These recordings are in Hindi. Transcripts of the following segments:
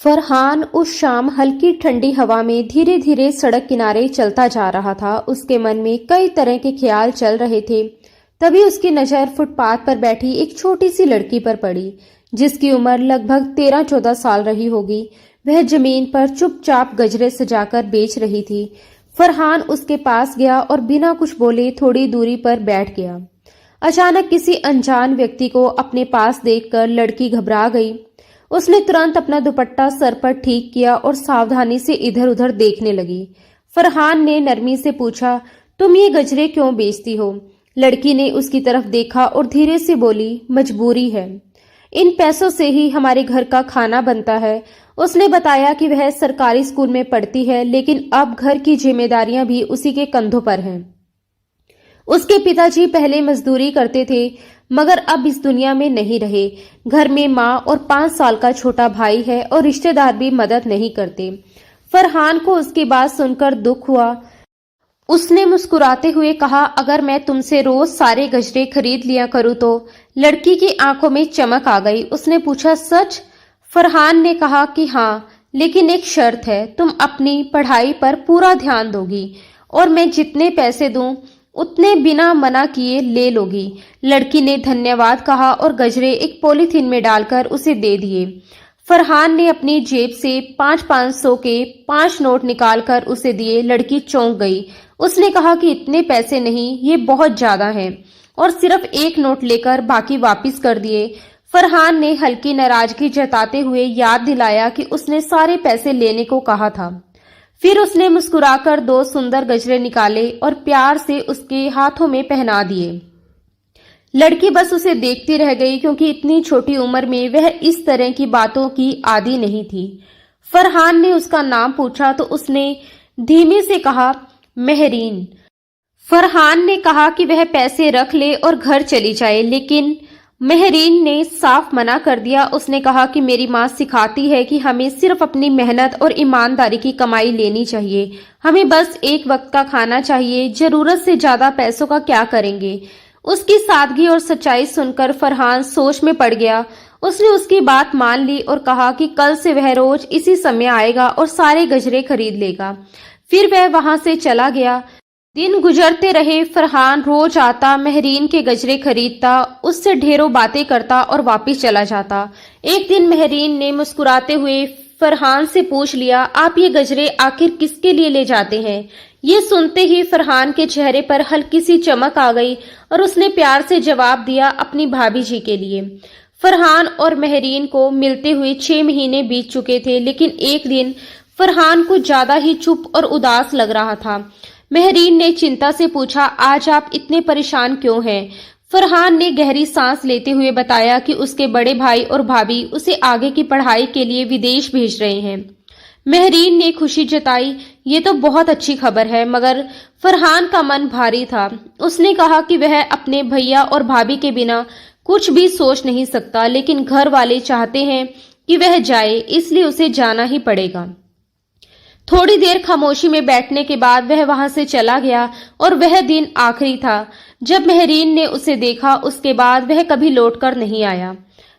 फरहान उस शाम हल्की ठंडी हवा में धीरे धीरे सड़क किनारे चलता जा रहा था। उसके मन में कई तरह के ख्याल चल रहे थे। तभी उसकी नजर फुटपाथ पर बैठी एक छोटी सी लड़की पर पड़ी, जिसकी उम्र लगभग 13-14 साल रही होगी। वह जमीन पर चुपचाप गजरे सजाकर बेच रही थी। फरहान उसके पास गया और बिना कुछ बोले थोड़ी दूरी पर बैठ गया। अचानक किसी अनजान व्यक्ति को अपने पास देखकर लड़की घबरा गई। उसने तुरंत अपना दुपट्टा सर पर ठीक किया और सावधानी से इधर उधर देखने लगी। फरहान ने नरमी से पूछा, तुम ये गजरे क्यों बेचती हो? लड़की ने उसकी तरफ देखा और धीरे से बोली, मजबूरी है। इन पैसों से ही हमारे घर का खाना बनता है। उसने बताया कि वह सरकारी स्कूल में पढ़ती है, लेकिन अब घर की जिम्मेदारियां भी उसी के कंधों पर हैं। उसके पिताजी पहले मजदूरी करते थे, मगर अब इस दुनिया में नहीं रहे। घर में माँ और 5 साल का छोटा भाई है और रिश्तेदार भी मदद नहीं करते। फरहान को उसकी बात सुनकर दुख हुआ। उसने मुस्कुराते हुए कहा, अगर मैं तुमसे रोज सारे गजरे खरीद लिया करूँ तो? लड़की की आंखों में चमक आ गई। उसने पूछा, सच? फरहान ने कहा कि हाँ, लेकिन एक शर्त है, तुम अपनी पढ़ाई पर पूरा ध्यान दोगी और मैं जितने पैसे दूं उतने बिना मना किए ले लोगी। लड़की ने धन्यवाद कहा और गजरे एक पॉलीथीन में डालकर उसे दे दिए। फरहान ने अपनी जेब से 500 के 5 नोट निकालकर उसे दिए। लड़की चौंक गई। उसने कहा कि इतने पैसे नहीं, ये बहुत ज्यादा हैं, और सिर्फ एक नोट लेकर बाकी वापस कर दिए। फरहान ने हल्की नाराजगी जताते हुए याद दिलाया कि उसने सारे पैसे लेने को कहा था। फिर उसने मुस्कुराकर 2 सुंदर गजरे निकाले और प्यार से उसके हाथों में पहना दिए। लड़की बस उसे देखती रह गई, क्योंकि इतनी छोटी उम्र में वह इस तरह की बातों की आदी नहीं थी। फरहान ने उसका नाम पूछा तो उसने धीमे से कहा, मेहरीन। फरहान ने कहा कि वह पैसे रख ले और घर चली जाए, लेकिन मेहरीन ने साफ मना कर दिया। उसने कहा कि मेरी माँ सिखाती है कि हमें सिर्फ अपनी मेहनत और ईमानदारी की कमाई लेनी चाहिए। हमें बस एक वक्त का खाना चाहिए, जरूरत से ज्यादा पैसों का क्या करेंगे? उसकी सादगी और सच्चाई सुनकर फरहान सोच में पड़ गया। उसने उसकी बात मान ली और कहा कि कल से वह रोज इसी समय आएगा और सारे गजरे खरीद लेगा। फिर वह वहां से चला गया। दिन गुजरते रहे। फरहान रोज आता, मेहरीन के गजरे खरीदता, उससे ढेरों बातें करता और वापस चला जाता। एक दिन मेहरीन ने मुस्कुराते हुए फरहान से पूछ लिया, आप ये गजरे आखिर किसके लिए ले जाते हैं? ये सुनते ही फरहान के चेहरे पर हल्की सी चमक आ गई और उसने प्यार से जवाब दिया, अपनी भाभी जी के लिए। फरहान और मेहरीन को मिलते हुए 6 महीने बीत चुके थे, लेकिन एक दिन फरहान को ज्यादा ही चुप और उदास लग रहा था। मेहरीन ने चिंता से पूछा, आज आप इतने परेशान क्यों हैं? फरहान ने गहरी सांस लेते हुए बताया कि उसके बड़े भाई और भाभी उसे आगे की पढ़ाई के लिए विदेश भेज रहे हैं। मेहरीन ने खुशी जताई, ये तो बहुत अच्छी खबर है, मगर फरहान का मन भारी था। उसने कहा कि वह अपने भैया और भाभी के बिना कुछ भी सोच नहीं सकता, लेकिन घर वाले चाहते हैं कि वह जाए, इसलिए उसे जाना ही पड़ेगा। थोड़ी देर खामोशी में बैठने के बाद वह वहां से चला गया और वह दिन आखिरी था जब मेहरीन ने उसे देखा। उसके बाद वह कभी लौटकर नहीं आया।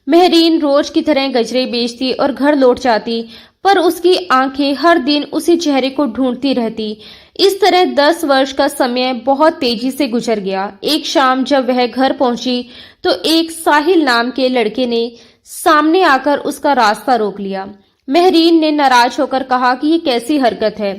मेहरीन रोज की तरह गजरे बेचती और घर लौट जाती, पर उसकी आंखें हर दिन उसी चेहरे को ढूंढती रहती। इस तरह 10 वर्ष का समय बहुत तेजी से गुजर गया। एक शाम जब वह घर पहुंची तो एक साहिल नाम के लड़के ने सामने आकर उसका रास्ता रोक लिया। मेहरीन ने नाराज होकर कहा कि ये कैसी हरकत है?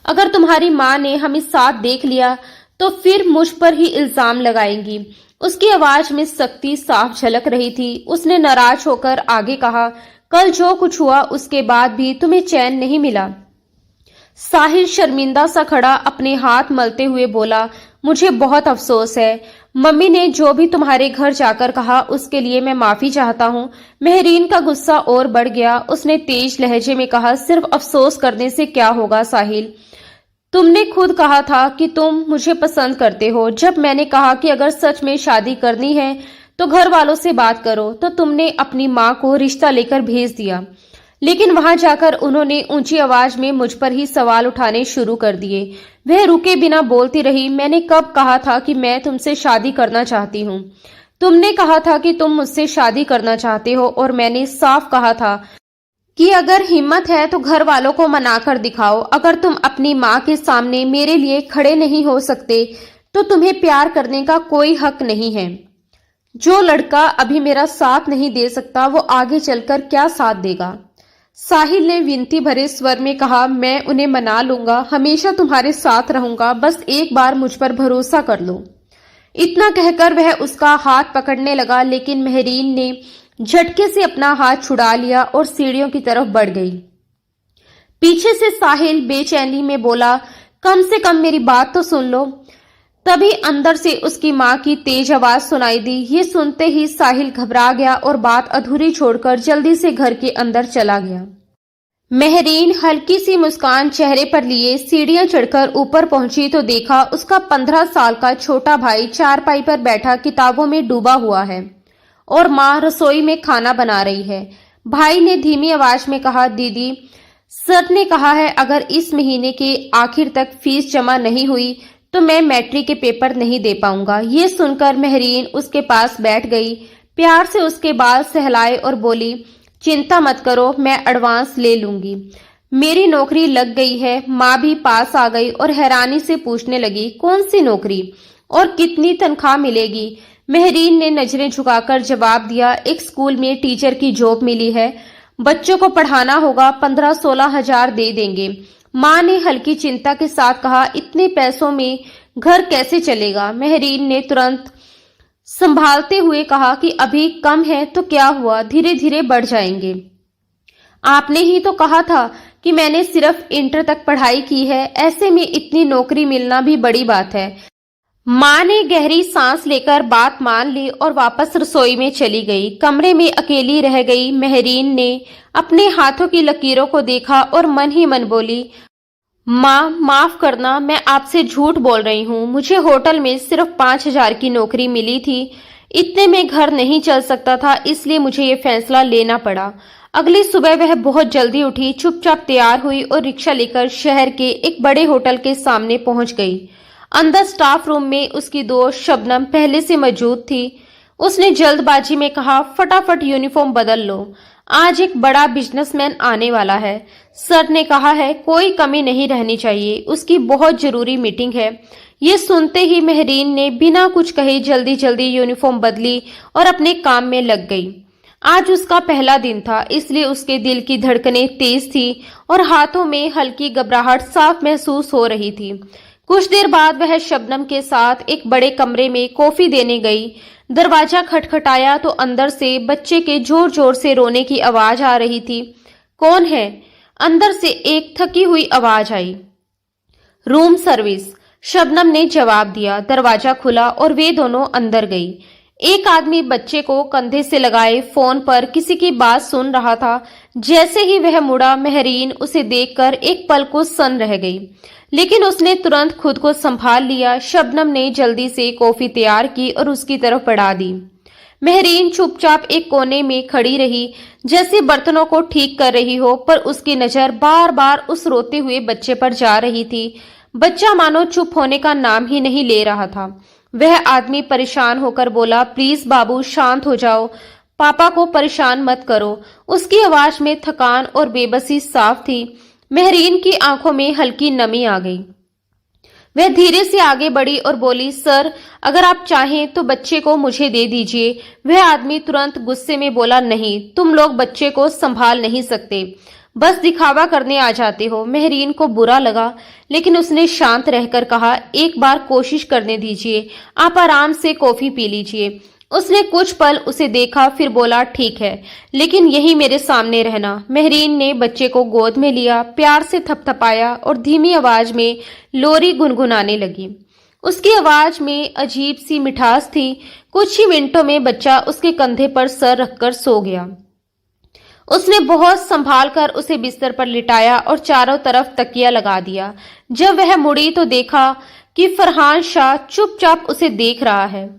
अगर तुम्हारी माँ ने हमें साथ देख लिया तो फिर मुझ पर ही इल्जाम लगाएंगी। उसकी आवाज में सख्ती साफ झलक रही थी। उसने नाराज होकर आगे कहा, कल जो कुछ हुआ उसके बाद भी तुम्हें चैन नहीं मिला? साहिल शर्मिंदा सा खड़ा अपने हाथ मलते हुए बोला, मुझे बहुत अफसोस है। मम्मी ने जो भी तुम्हारे घर जाकर कहा उसके लिए मैं माफी चाहता हूँ। मेहरीन का गुस्सा और बढ़ गया। उसने तेज लहजे में कहा, सिर्फ अफसोस करने से क्या होगा साहिल? तुमने खुद कहा था कि तुम मुझे पसंद करते हो। जब मैंने कहा कि अगर सच में शादी करनी है तो घर वालों से बात करो, तो तुमने अपनी माँ को रिश्ता लेकर भेज दिया, लेकिन वहां जाकर उन्होंने ऊंची आवाज में मुझ पर ही सवाल उठाने शुरू कर दिए। वह रुके बिना बोलती रही, मैंने कब कहा था कि मैं तुमसे शादी करना चाहती हूँ? तुमने कहा था कि तुम मुझसे शादी करना चाहते हो और मैंने साफ कहा था कि अगर हिम्मत है तो घर वालों को मनाकर दिखाओ। अगर तुम अपनी माँ के सामने मेरे लिए खड़े नहीं हो सकते तो तुम्हें प्यार करने का कोई हक नहीं है। जो लड़का अभी मेरा साथ नहीं दे सकता वो आगे चलकर क्या साथ देगा। साहिल ने विनती भरे स्वर में कहा, मैं उन्हें मना लूंगा, हमेशा तुम्हारे साथ रहूंगा, बस एक बार मुझ पर भरोसा कर लो। इतना कहकर वह उसका हाथ पकड़ने लगा, लेकिन मेहरीन ने झटके से अपना हाथ छुड़ा लिया और सीढ़ियों की तरफ बढ़ गई। पीछे से साहिल बेचैनी में बोला, कम से कम मेरी बात तो सुन लो। तभी अंदर से उसकी माँ की तेज आवाज सुनाई दी। ये सुनते ही साहिल घबरा गया और बात अधूरी छोड़कर जल्दी से घर के अंदर चला गया। मेहरीन हल्की सी मुस्कान चेहरे पर लिए सीढ़ियां चढ़कर ऊपर पहुंची तो देखा उसका 15 साल का छोटा भाई चारपाई पर बैठा किताबों में डूबा हुआ है और माँ रसोई में खाना बना रही है। भाई ने धीमी आवाज में कहा, दीदी, सर ने कहा है अगर इस महीने के आखिर तक फीस जमा नहीं हुई तो मैं मैट्रिक के पेपर नहीं दे पाऊंगा। ये सुनकर मेहरीन उसके पास बैठ गई, प्यार से उसके बाल सहलाए और बोली, चिंता मत करो, मैं एडवांस ले लूंगी। मेरी नौकरी लग गई है। माँ भी पास आ गई और हैरानी से पूछने लगी, कौन सी नौकरी और कितनी तनख्वाह मिलेगी। मेहरीन ने नजरें झुकाकर जवाब दिया, एक स्कूल में टीचर की जॉब मिली है, बच्चों को पढ़ाना होगा, 15-16 हजार दे देंगे। माँ ने हल्की चिंता के साथ कहा, इतने पैसों में घर कैसे चलेगा। मेहरीन ने तुरंत संभालते हुए कहा कि अभी कम है तो क्या हुआ, धीरे धीरे बढ़ जाएंगे। आपने ही तो कहा था कि मैंने सिर्फ इंटर तक पढ़ाई की है, ऐसे में इतनी नौकरी मिलना भी बड़ी बात है। माँ ने गहरी सांस लेकर बात मान ली और वापस रसोई में चली गई। कमरे में अकेली रह गई मेहरीन ने अपने हाथों की लकीरों को देखा और मन ही मन बोली, माँ माफ करना, मैं आपसे झूठ बोल रही हूँ। मुझे होटल में सिर्फ 5,000 की नौकरी मिली थी, इतने में घर नहीं चल सकता था, इसलिए मुझे ये फैसला लेना पड़ा। अगली सुबह वह बहुत जल्दी उठी, चुपचाप तैयार हुई और रिक्शा लेकर शहर के एक बड़े होटल के सामने पहुंच गई। अंदर स्टाफ रूम में उसकी दोस्त शबनम पहले से मौजूद थी। उसने जल्दबाजी में कहा, फटाफट यूनिफॉर्म बदल लो, आज एक बड़ा बिजनेसमैन आने वाला है। सर ने कहा है कोई कमी नहीं रहनी चाहिए, उसकी बहुत जरूरी मीटिंग है। ये सुनते ही मेहरीन ने बिना कुछ कहे जल्दी जल्दी यूनिफॉर्म बदली और अपने काम में लग गई। आज उसका पहला दिन था, इसलिए उसके दिल की धड़कनें तेज थी और हाथों में हल्की घबराहट साफ महसूस हो रही थी। कुछ देर बाद वह शबनम के साथ एक बड़े कमरे में कॉफी देने गई। दरवाजा खटखटाया तो अंदर से बच्चे के जोर जोर से रोने की आवाज आ रही थी। कौन है? अंदर से एक थकी हुई आवाज आई। रूम सर्विस, शबनम ने जवाब दिया। दरवाजा खुला और वे दोनों अंदर गई। एक आदमी बच्चे को कंधे से लगाए फोन पर किसी की बात सुन रहा था। जैसे ही वह मुड़ा, मेहरीन उसे देखकर एक पल को सन्न रह गई, लेकिन उसने तुरंत खुद को संभाल लिया। शबनम ने जल्दी से कॉफी तैयार की और उसकी तरफ बढ़ा दी। मेहरीन चुपचाप एक कोने में खड़ी रही, जैसे बर्तनों को ठीक कर रही हो, पर उसकी नजर बार बार उस रोते हुए बच्चे पर जा रही थी। बच्चा मानो चुप होने का नाम ही नहीं ले रहा था। वह आदमी परेशान होकर बोला, प्लीज बाबू शांत हो जाओ, पापा को परेशान मत करो। उसकी आवाज में थकान और बेबसी साफ थी। मेहरीन की आंखों में हल्की नमी आ गई। वह धीरे से आगे बढ़ी और बोली, सर अगर आप चाहें तो बच्चे को मुझे दे दीजिए। वह आदमी तुरंत गुस्से में बोला, नहीं, तुम लोग बच्चे को संभाल नहीं सकते, बस दिखावा करने आ जाते हो। मेहरीन को बुरा लगा, लेकिन उसने शांत रहकर कहा, एक बार कोशिश करने दीजिए, आप आराम से कॉफी पी लीजिए। उसने कुछ पल उसे देखा, फिर बोला, ठीक है, लेकिन यही मेरे सामने रहना। मेहरीन ने बच्चे को गोद में लिया, प्यार से थपथपाया और धीमी आवाज में लोरी गुनगुनाने लगी। उसकी आवाज में अजीब सी मिठास थी। कुछ ही मिनटों में बच्चा उसके कंधे पर सर रखकर सो गया। उसने बहुत संभाल कर उसे बिस्तर पर लिटाया और चारों तरफ तकिया लगा दिया। जब वह मुड़ी तो देखा कि फरहान शाह चुपचाप उसे देख रहा है।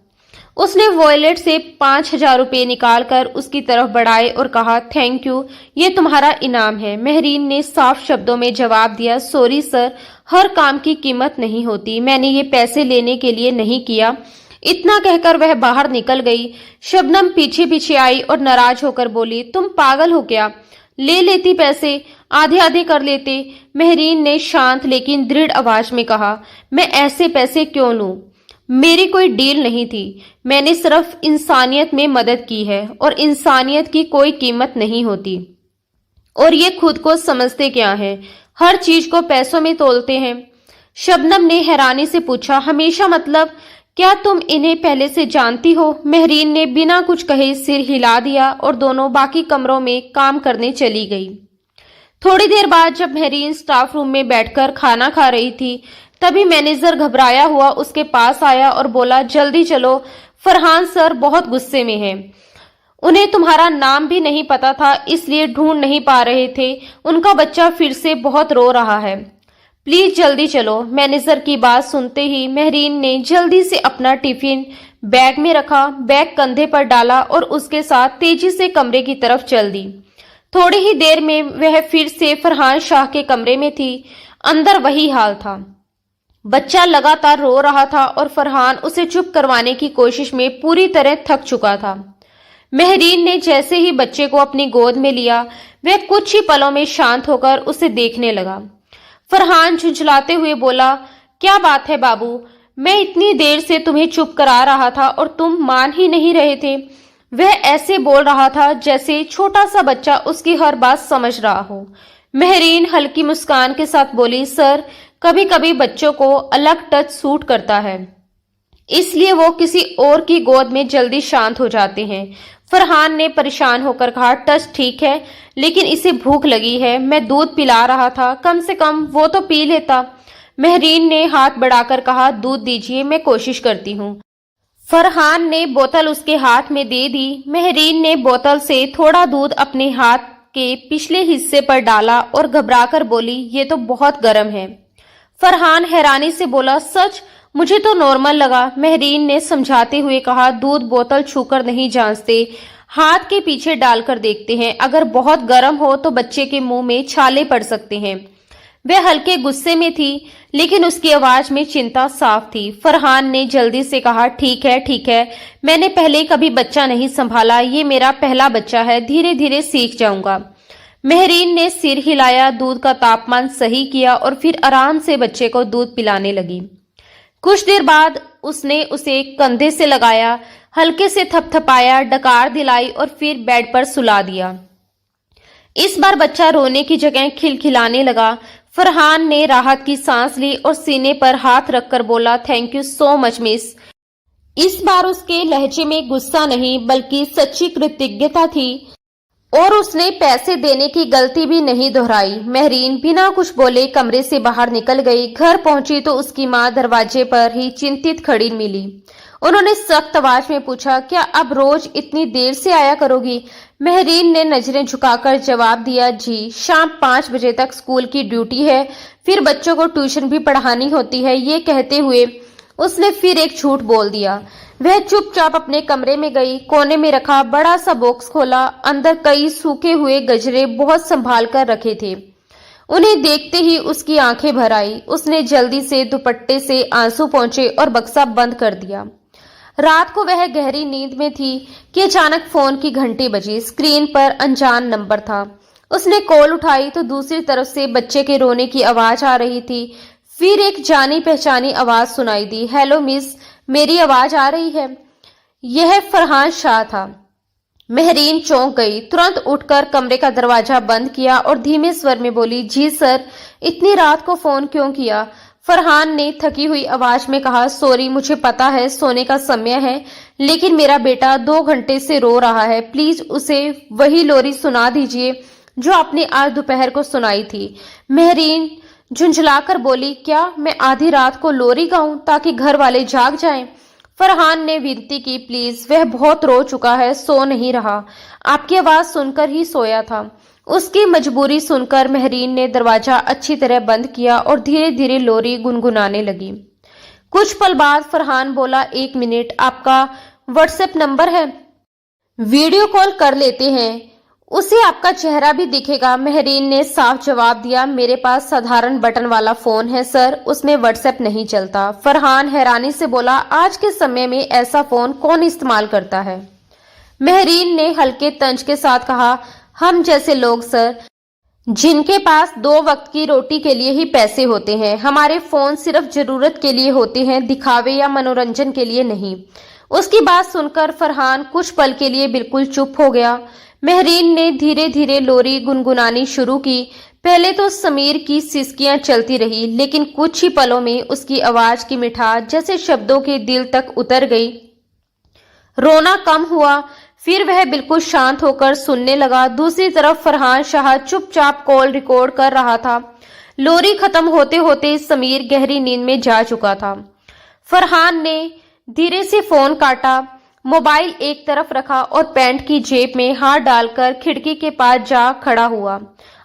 उसने वॉलेट से 5,000 रुपए निकालकर उसकी तरफ बढ़ाए और कहा, थैंक यू, ये तुम्हारा इनाम है। मेहरीन ने साफ शब्दों में जवाब दिया, सॉरी सर, हर काम की कीमत नहीं होती, मैंने ये पैसे लेने के लिए नहीं किया। इतना कहकर वह बाहर निकल गई। शबनम पीछे पीछे आई और नाराज होकर बोली, तुम पागल हो क्या? ले लेती पैसे, आधे आधे कर लेते। मेहरीन ने शांत लेकिन दृढ़ आवाज में कहा, मैं ऐसे पैसे क्यों लूं? मेरी कोई डील नहीं थी। मैंने सिर्फ इंसानियत में मदद की है और इंसानियत की कोई कीमत नहीं होती। और ये खुद को समझते क्या है, हर चीज को पैसों में तोलते हैं। शबनम ने हैरानी से पूछा, हमेशा मतलब? क्या तुम इन्हें पहले से जानती हो? मेहरीन ने बिना कुछ कहे सिर हिला दिया और दोनों बाकी कमरों में काम करने चली गई। थोड़ी देर बाद जब मेहरीन स्टाफ रूम में बैठकर खाना खा रही थी, तभी मैनेजर घबराया हुआ उसके पास आया और बोला, जल्दी चलो, फरहान सर बहुत गुस्से में हैं। उन्हें तुम्हारा नाम भी नहीं पता था, इसलिए ढूंढ नहीं पा रहे थे। उनका बच्चा फिर से बहुत रो रहा है, प्लीज जल्दी चलो। मैनेजर की बात सुनते ही मेहरीन ने जल्दी से अपना टिफिन बैग में रखा, बैग कंधे पर डाला और उसके साथ तेजी से कमरे की तरफ चल दी। थोड़ी ही देर में वह फिर से फरहान शाह के कमरे में थी। अंदर वही हाल था, बच्चा लगातार रो रहा था और फरहान उसे चुप करवाने की कोशिश में पूरी तरह थक चुका था। मेहरीन ने जैसे ही बच्चे को अपनी गोद में लिया, वह कुछ ही पलों में शांत होकर उसे देखने लगा। फरहान झुंझलाते हुए बोला, क्या बात है बाबू, मैं इतनी देर से तुम्हें चुप करा रहा था और तुम मान ही नहीं रहे थे। वह ऐसे बोल रहा था जैसे छोटा सा बच्चा उसकी हर बात समझ रहा हो। मेहरीन हल्की मुस्कान के साथ बोली, सर कभी कभी बच्चों को अलग टच सूट करता है, इसलिए वो किसी और की गोद में जल्दी शांत हो जाते हैं। फरहान ने परेशान होकर कहा, टच ठीक है, लेकिन इसे भूख लगी है, मैं दूध पिला रहा था, कम से कम वो तो पी लेता। मेहरीन ने हाथ बढ़ाकर कहा, दूध दीजिए, मैं कोशिश करती हूँ। फरहान ने बोतल उसके हाथ में दे दी। मेहरीन ने बोतल से थोड़ा दूध अपने हाथ के पिछले हिस्से पर डाला और घबराकर बोली, ये तो बहुत गर्म है। फरहान हैरानी से बोला, सच? मुझे तो नॉर्मल लगा। मेहरीन ने समझाते हुए कहा, दूध बोतल छूकर नहीं जांचते, हाथ के पीछे डालकर देखते हैं, अगर बहुत गर्म हो तो बच्चे के मुंह में छाले पड़ सकते हैं। वह हल्के गुस्से में थी, लेकिन उसकी आवाज में चिंता साफ थी। फरहान ने जल्दी से कहा, ठीक है, मैंने पहले कभी बच्चा नहीं संभाला, ये मेरा पहला बच्चा है, धीरे धीरे सीख जाऊंगा। मेहरीन ने सिर हिलाया, दूध का तापमान सही किया और फिर आराम से बच्चे को दूध पिलाने लगी। कुछ देर बाद उसने उसे कंधे से लगाया, हल्के से थपथपाया, डकार दिलाई और फिर बेड पर सुला दिया। इस बार बच्चा रोने की जगह खिलखिलाने लगा। फरहान ने राहत की सांस ली और सीने पर हाथ रखकर बोला, thank you so much miss. इस बार उसके लहजे में गुस्सा नहीं बल्कि सच्ची कृतज्ञता थी और उसने पैसे देने की गलती भी नहीं दोहराई। मेहरीन बिना कुछ बोले कमरे से बाहर निकल गई। घर पहुंची तो उसकी माँ दरवाजे पर ही चिंतित खड़ी मिली। उन्होंने सख्त आवाज में पूछा, क्या अब रोज इतनी देर से आया करोगी? मेहरीन ने नजरें झुकाकर जवाब दिया, जी, शाम 5 बजे तक स्कूल की ड्यूटी है, फिर बच्चों को ट्यूशन भी पढ़ानी होती है। ये कहते हुए उसने फिर एक झूठ बोल दिया। वह चुपचाप अपने कमरे में गई, कोने में रखा बड़ा सा बॉक्स खोला, अंदर कई सूखे हुए गजरे बहुत संभाल कर रखे थे। उन्हें देखते ही उसकी आंखें भर आई। उसने जल्दी से दुपट्टे से आंसू पोंछे और बक्सा बंद कर दिया। रात को वह गहरी नींद में थी कि अचानक फोन की घंटी बजी। स्क्रीन पर अनजान नंबर था। उसने कॉल उठाई तो दूसरी तरफ से बच्चे के रोने की आवाज आ रही थी। फिर एक जानी पहचानी आवाज सुनाई दी, हेलो मिस, मेरी आवाज आ रही है? यह फरहान शाह था। मेहरीन चौंक गई, तुरंत उठकर कमरे का दरवाजा बंद किया और धीमे स्वर में बोली, जी सर, इतनी रात को फोन क्यों किया? फरहान ने थकी हुई आवाज में कहा, सॉरी, मुझे पता है सोने का समय है, लेकिन मेरा बेटा 2 घंटे से रो रहा है, प्लीज उसे वही लोरी सुना दीजिए जो आपने आज दोपहर को सुनाई थी। मेहरीन झुंझलाकर बोली, क्या मैं आधी रात को लोरी गाऊं ताकि घर वाले जाग जाएं? फरहान ने विनती की, प्लीज, वह बहुत रो चुका है, सो नहीं रहा, आपकी आवाज सुनकर ही सोया था। उसकी मजबूरी सुनकर मेहरीन ने दरवाजा अच्छी तरह बंद किया और धीरे धीरे लोरी गुनगुनाने लगी। कुछ पल बाद फरहान बोला, 1 मिनट, आपका व्हाट्सएप नंबर है? वीडियो कॉल कर लेते हैं, उसे आपका चेहरा भी दिखेगा। मेहरीन ने साफ जवाब दिया, मेरे पास साधारण बटन वाला फोन है सर, उसमें व्हाट्सएप नहीं चलता। फरहान हैरानी से बोला, आज के समय में ऐसा फोन कौन इस्तेमाल करता है? मेहरीन ने हल्के तंज के साथ कहा, हम जैसे लोग सर, जिनके पास 2 वक्त की रोटी के लिए ही पैसे होते हैं, हमारे फोन सिर्फ जरूरत के लिए होते हैं, दिखावे या मनोरंजन के लिए नहीं। उसकी बात सुनकर फरहान कुछ पल के लिए बिल्कुल चुप हो गया। महरीन ने धीरे धीरे लोरी गुनगुनानी शुरू की। पहले तो समीर की सिसकियां चलती रही, लेकिन कुछ ही पलों में उसकी आवाज की मिठास जैसे शब्दों के दिल तक उतर गई। रोना कम हुआ, फिर वह बिल्कुल शांत होकर सुनने लगा। दूसरी तरफ फरहान शाह चुपचाप कॉल रिकॉर्ड कर रहा था। लोरी खत्म होते होते समीर गहरी नींद में जा चुका था। फरहान ने धीरे से फोन काटा, मोबाइल एक तरफ रखा और पैंट की जेब में हाथ डालकर खिड़की के पास जा खड़ा हुआ।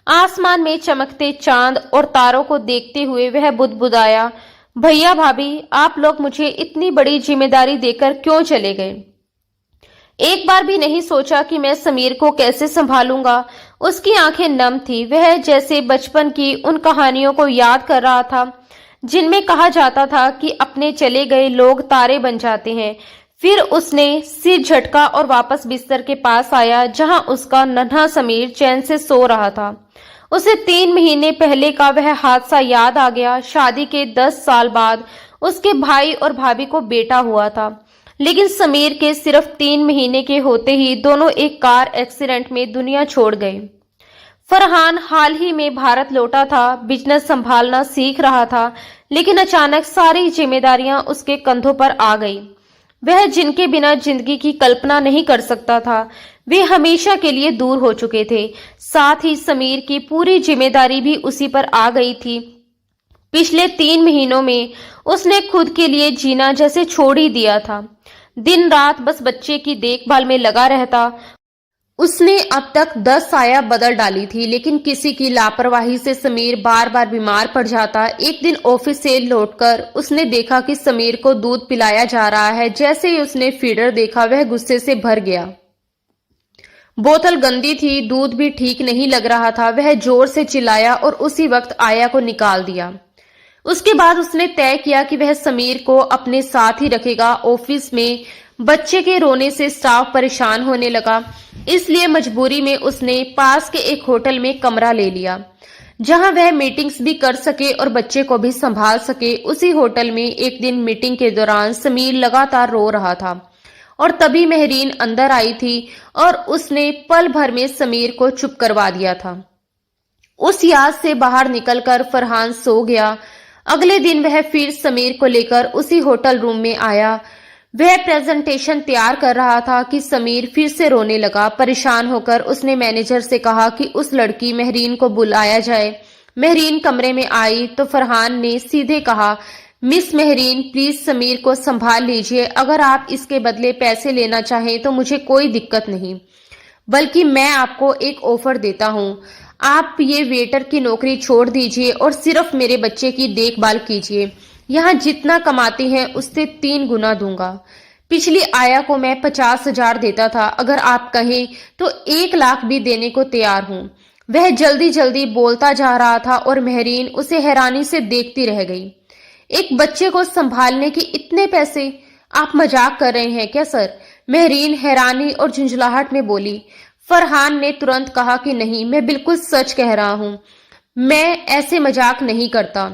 आसमान में चमकते चांद और तारों को देखते हुए वह बुदबुदाया, भैया भाभी, आप लोग मुझे इतनी बड़ी जिम्मेदारी देकर क्यों चले गए? एक बार भी नहीं सोचा कि मैं समीर को कैसे संभालूंगा। उसकी आंखें नम थी। वह जैसे बचपन की उन कहानियों को याद कर रहा था जिनमें कहा जाता था कि अपने चले गए लोग तारे बन जाते हैं। फिर उसने सिर झटका और वापस बिस्तर के पास आया जहां उसका नन्हा समीर चैन से सो रहा था। उसे 3 महीने पहले का वह हादसा याद आ गया। शादी के 10 साल बाद उसके भाई और भाभी को बेटा हुआ था, लेकिन समीर के सिर्फ 3 महीने के होते ही दोनों एक कार एक्सीडेंट में दुनिया छोड़ गए। फरहान हाल ही में भारत लौटा था, बिजनेस संभालना सीख रहा था, लेकिन अचानक सारी जिम्मेदारियां उसके कंधों पर आ गई। वह जिनके बिना जिंदगी की कल्पना नहीं कर सकता था, वे हमेशा के लिए दूर हो चुके थे। साथ ही समीर की पूरी जिम्मेदारी भी उसी पर आ गई थी। पिछले 3 महीनों में उसने खुद के लिए जीना जैसे छोड़ ही दिया था। दिन रात बस बच्चे की देखभाल में लगा रहता। उसने अब तक 10 साया बदल डाली थी, लेकिन किसी की लापरवाही से समीर बार बार बीमार पड़ जाता। एक दिन ऑफिस से लौटकर उसने देखा कि समीर को दूध पिलाया जा रहा है। जैसे ही उसने फीडर देखा, वह गुस्से से भर गया। बोतल गंदी थी, दूध भी ठीक नहीं लग रहा था। वह जोर से चिल्लाया और उसी वक्त आया को निकाल दिया। उसके बाद उसने तय किया कि वह समीर को अपने साथ ही रखेगा। ऑफिस में बच्चे के रोने से स्टाफ परेशान होने लगा, इसलिए मजबूरी में उसने पास के एक होटल में कमरा ले लिया जहां वह मीटिंग्स भी कर सके और बच्चे को भी संभाल सके। उसी होटल में एक दिन मीटिंग के दौरान समीर लगातार रो रहा था और तभी महरीन अंदर आई थी और उसने पल भर में समीर को चुप करवा दिया था। उस याद से बाहर निकलकर फरहान सो गया। अगले दिन वह फिर समीर को लेकर उसी होटल रूम में आया। वह प्रेजेंटेशन तैयार कर रहा था कि समीर फिर से रोने लगा। परेशान होकर उसने मैनेजर से कहा कि उस लड़की महरीन को बुलाया जाए। महरीन कमरे में आई तो फरहान ने सीधे कहा, मिस महरीन, प्लीज समीर को संभाल लीजिए। अगर आप इसके बदले पैसे लेना चाहें तो मुझे कोई दिक्कत नहीं, बल्कि मैं आपको एक ऑफर देता हूं। आप ये वेटर की नौकरी छोड़ दीजिए और सिर्फ मेरे बच्चे की देखभाल कीजिए। यहाँ जितना कमाती हैं उससे 3 गुना दूंगा। पिछली आया को मैं 50,000 देता था, अगर आप कहें तो 1 लाख भी देने को तैयार हूँ। वह जल्दी जल्दी बोलता जा रहा था और महरीन उसे हैरानी से देखती रह गई। एक बच्चे को संभालने के इतने पैसे? आप मजाक कर रहे हैं क्या सर? महरीन हैरानी और झुंझलाहट में बोली। फरहान ने तुरंत कहा कि नहीं, मैं बिल्कुल सच कह रहा हूं, मैं ऐसे मजाक नहीं करता।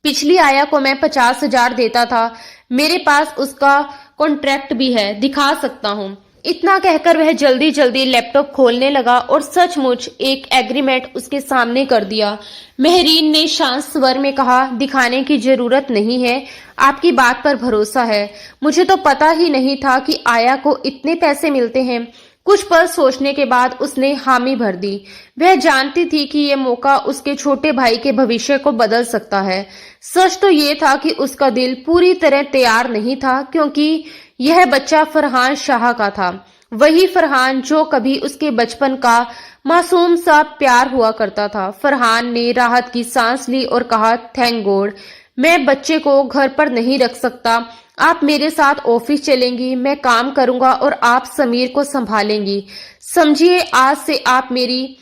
पिछली आया को मैं 50,000 देता था, मेरे पास उसका कॉन्ट्रैक्ट भी है, दिखा सकता हूं। इतना कहकर वह जल्दी जल्दी लैपटॉप खोलने लगा और सचमुच एक एग्रीमेंट उसके सामने कर दिया। महरीन ने शांत स्वर में कहा, दिखाने की जरूरत नहीं है, आपकी बात पर भरोसा है। मुझे तो पता ही नहीं था कि आया को इतने पैसे मिलते हैं। कुछ पल सोचने के बाद उसने हामी भर दी। वह जानती थी कि यह मौका उसके छोटे भाई के भविष्य को बदल सकता है। सच तो ये था कि उसका दिल पूरी तरह तैयार नहीं था, क्योंकि यह बच्चा फरहान शाह का था। वही फरहान जो कभी उसके बचपन का मासूम सा प्यार हुआ करता था। फरहान ने राहत की सांस ली और कहा, थैंक गॉड, मैं बच्चे को घर पर नहीं रख सकता। आप मेरे साथ ऑफिस चलेंगी, मैं काम करूंगा और आप समीर को संभालेंगी। समझिए, आज से आप मेरी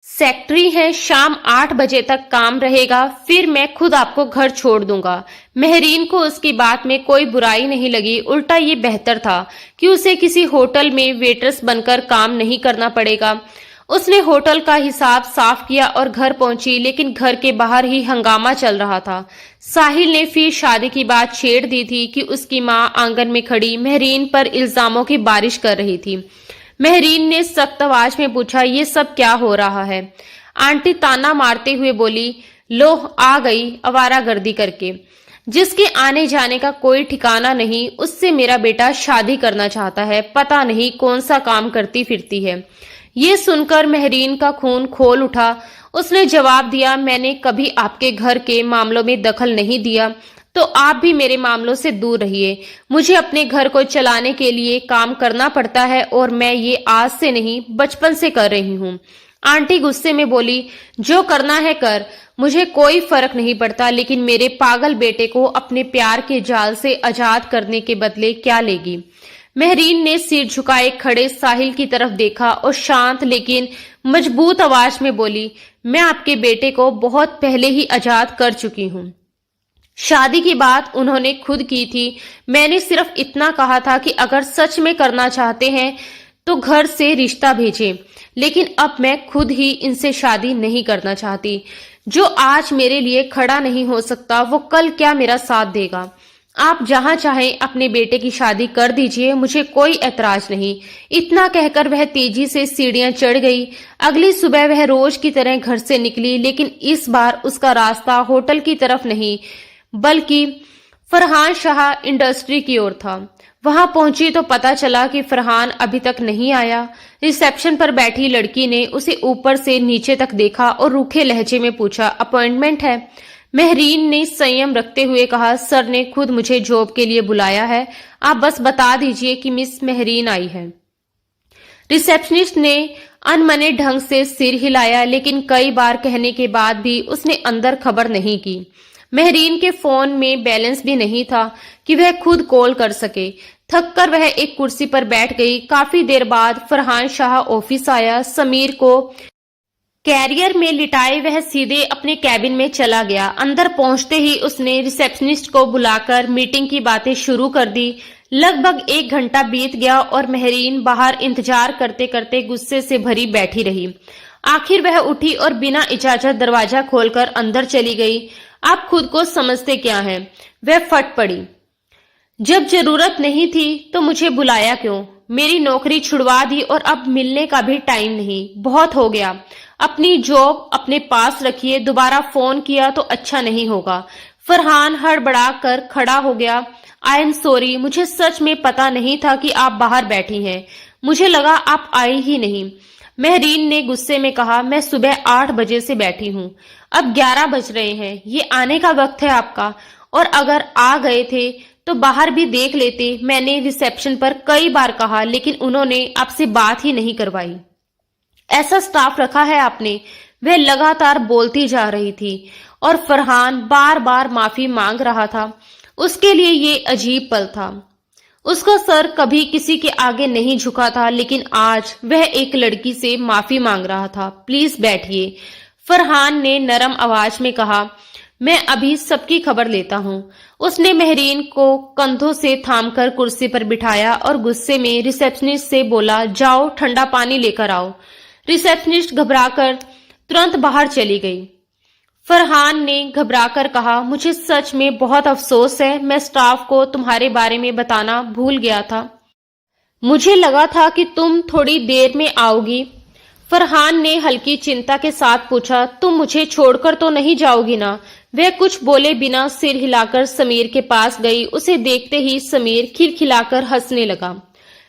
सेक्रेटरी हैं। शाम 8 बजे तक काम रहेगा, फिर मैं खुद आपको घर छोड़ दूंगा। महरीन को उसकी बात में कोई बुराई नहीं लगी, उल्टा ये बेहतर था कि उसे किसी होटल में वेटर्स बनकर काम नहीं करना पड़ेगा। उसने होटल का हिसाब साफ किया और घर पहुंची, लेकिन घर के बाहर ही हंगामा चल रहा था। साहिल ने फिर शादी की बात छेड़ दी थी कि उसकी मां आंगन में खड़ी महरीन पर इल्जामों की बारिश कर रही थी। महरीन ने सख्त आवाज में पूछा, ये सब क्या हो रहा है? आंटी ताना मारते हुए बोली, लो आ गई आवारागर्दी करके, जिसके आने जाने का कोई ठिकाना नहीं, उससे मेरा बेटा शादी करना चाहता है। पता नहीं कौन सा काम करती फिरती है। ये सुनकर महरीन का खून खोल उठा। उसने जवाब दिया, मैंने कभी आपके घर के मामलों में दखल नहीं दिया, तो आप भी मेरे मामलों से दूर रहिए। मुझे अपने घर को चलाने के लिए काम करना पड़ता है और मैं ये आज से नहीं बचपन से कर रही हूँ। आंटी गुस्से में बोली, जो करना है कर, मुझे कोई फर्क नहीं पड़ता, लेकिन मेरे पागल बेटे को अपने प्यार के जाल से आजाद करने के बदले क्या लेगी? महरीन ने सिर झुकाए खड़े साहिल की तरफ देखा और शांत लेकिन मजबूत आवाज में बोली, मैं आपके बेटे को बहुत पहले ही आजाद कर चुकी हूँ। शादी की बात उन्होंने खुद की थी। मैंने सिर्फ इतना कहा था कि अगर सच में करना चाहते हैं तो घर से रिश्ता भेजें, लेकिन अब मैं खुद ही इनसे शादी नहीं करना चाहती। जो आज मेरे लिए खड़ा नहीं हो सकता वो कल क्या मेरा साथ देगा? आप जहां चाहें अपने बेटे की शादी कर दीजिए, मुझे कोई ऐतराज नहीं। इतना कहकर वह तेजी से सीढ़ियां चढ़ गई। अगली सुबह वह रोज की तरह घर से निकली, लेकिन इस बार उसका रास्ता होटल की तरफ नहीं बल्कि फरहान शाह इंडस्ट्री की ओर था। वहां पहुंची तो पता चला कि फरहान अभी तक नहीं आया। रिसेप्शन पर बैठी लड़की ने उसे ऊपर से नीचे तक देखा और रूखे लहजे में पूछा, अपॉइंटमेंट है? महरीन ने संयम रखते हुए कहा, सर ने खुद मुझे जॉब के लिए बुलाया है, आप बस बता दीजिए कि मिस महरीन आई है। रिसेप्शनिस्ट ने अनमने ढंग से सिर हिलाया, लेकिन कई बार कहने के बाद भी उसने अंदर खबर नहीं की। महरीन के फोन में बैलेंस भी नहीं था कि वह खुद कॉल कर सके। थककर वह एक कुर्सी पर बैठ गई। काफी देर बाद फरहान शाह ऑफिस आया। समीर को कैरियर में लिटाए वह सीधे अपने कैबिन में चला गया। अंदर पहुंचते ही उसने रिसेप्शनिस्ट को बुलाकर मीटिंग की बातें शुरू कर दी। लगभग 1 घंटा बीत गया और महरीन बाहर इंतजार करते करते गुस्से से भरी बैठी रही। आखिर वह उठी और बिना इजाजत दरवाजा खोलकर अंदर चली गई। आप खुद को समझते क्या हैं? वह फट पड़ी। जब जरूरत नहीं थी तो मुझे बुलाया क्यों? मेरी नौकरी छुड़वा दी और अब मिलने का भी टाइम नहीं। बहुत हो गया। अपनी जॉब अपने पास रखिए। दोबारा फोन किया तो अच्छा नहीं होगा। फरहान हड़बड़ा कर खड़ा हो गया। आई एम सॉरी, मुझे सच में पता नहीं था कि आप बाहर बैठी हैं। मुझे लगा आप आई ही नहीं। महरीन ने गुस्से में कहा, मैं सुबह 8 बजे से बैठी हूँ, अब 11 बज रहे हैं। ये आने का वक्त है आपका, और अगर आ गए थे तो बाहर भी देख लेते। मैंने रिसेप्शन पर कई बार कहा, लेकिन उन्होंने आपसे बात ही नहीं करवाई। ऐसा स्टाफ रखा है आपने? वह लगातार बोलती जा रही थी और फरहान बार बार माफी मांग रहा था। उसके लिए ये अजीब पल था। उसका सर कभी किसी के आगे नहीं झुका था, लेकिन आज वह एक लड़की से माफी मांग रहा था। प्लीज बैठिए, फरहान ने नरम आवाज में कहा। मैं अभी सबकी खबर लेता हूँ। उसने महरीन को कंधों से थामकर कुर्सी पर बिठाया और गुस्से में रिसेप्शनिस्ट से बोला, जाओ ठंडा पानी लेकर आओ। रिसेप्शनिस्ट घबराकर तुरंत बाहर चली गई। फरहान ने घबराकर कहा, मुझे सच में बहुत अफसोस है, मैं स्टाफ को तुम्हारे बारे में बताना भूल गया था। मुझे लगा था कि तुम थोड़ी देर में आओगी। फरहान ने हल्की चिंता के साथ पूछा, तुम मुझे छोड़कर तो नहीं जाओगी ना? वह कुछ बोले बिना सिर हिलाकर समीर के पास गई। उसे देखते ही समीर खिलखिलाकर हंसने लगा।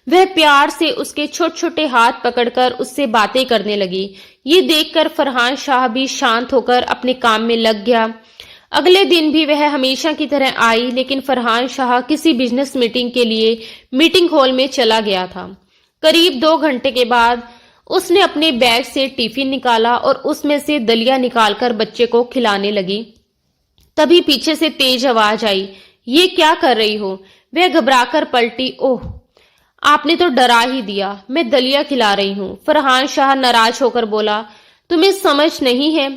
वह प्यार से उसके छोटे छोटे हाथ पकड़कर उससे बातें करने लगी। ये देखकर फरहान शाह भी शांत होकर अपने काम में लग गया। अगले दिन भी वह हमेशा की तरह आई, लेकिन फरहान शाह किसी बिजनेस मीटिंग के लिए मीटिंग हॉल में चला गया था। करीब 2 घंटे के बाद उसने अपने बैग से टिफिन निकाला और उसमें से दलिया निकालकर बच्चे को खिलाने लगी। तभी पीछे से तेज आवाज आई, ये क्या कर रही हो? वह घबराकर पलटी। ओह, आपने तो डरा ही दिया, मैं दलिया खिला रही हूँ। फरहान शाह नाराज होकर बोला, तुम्हें समझ नहीं है,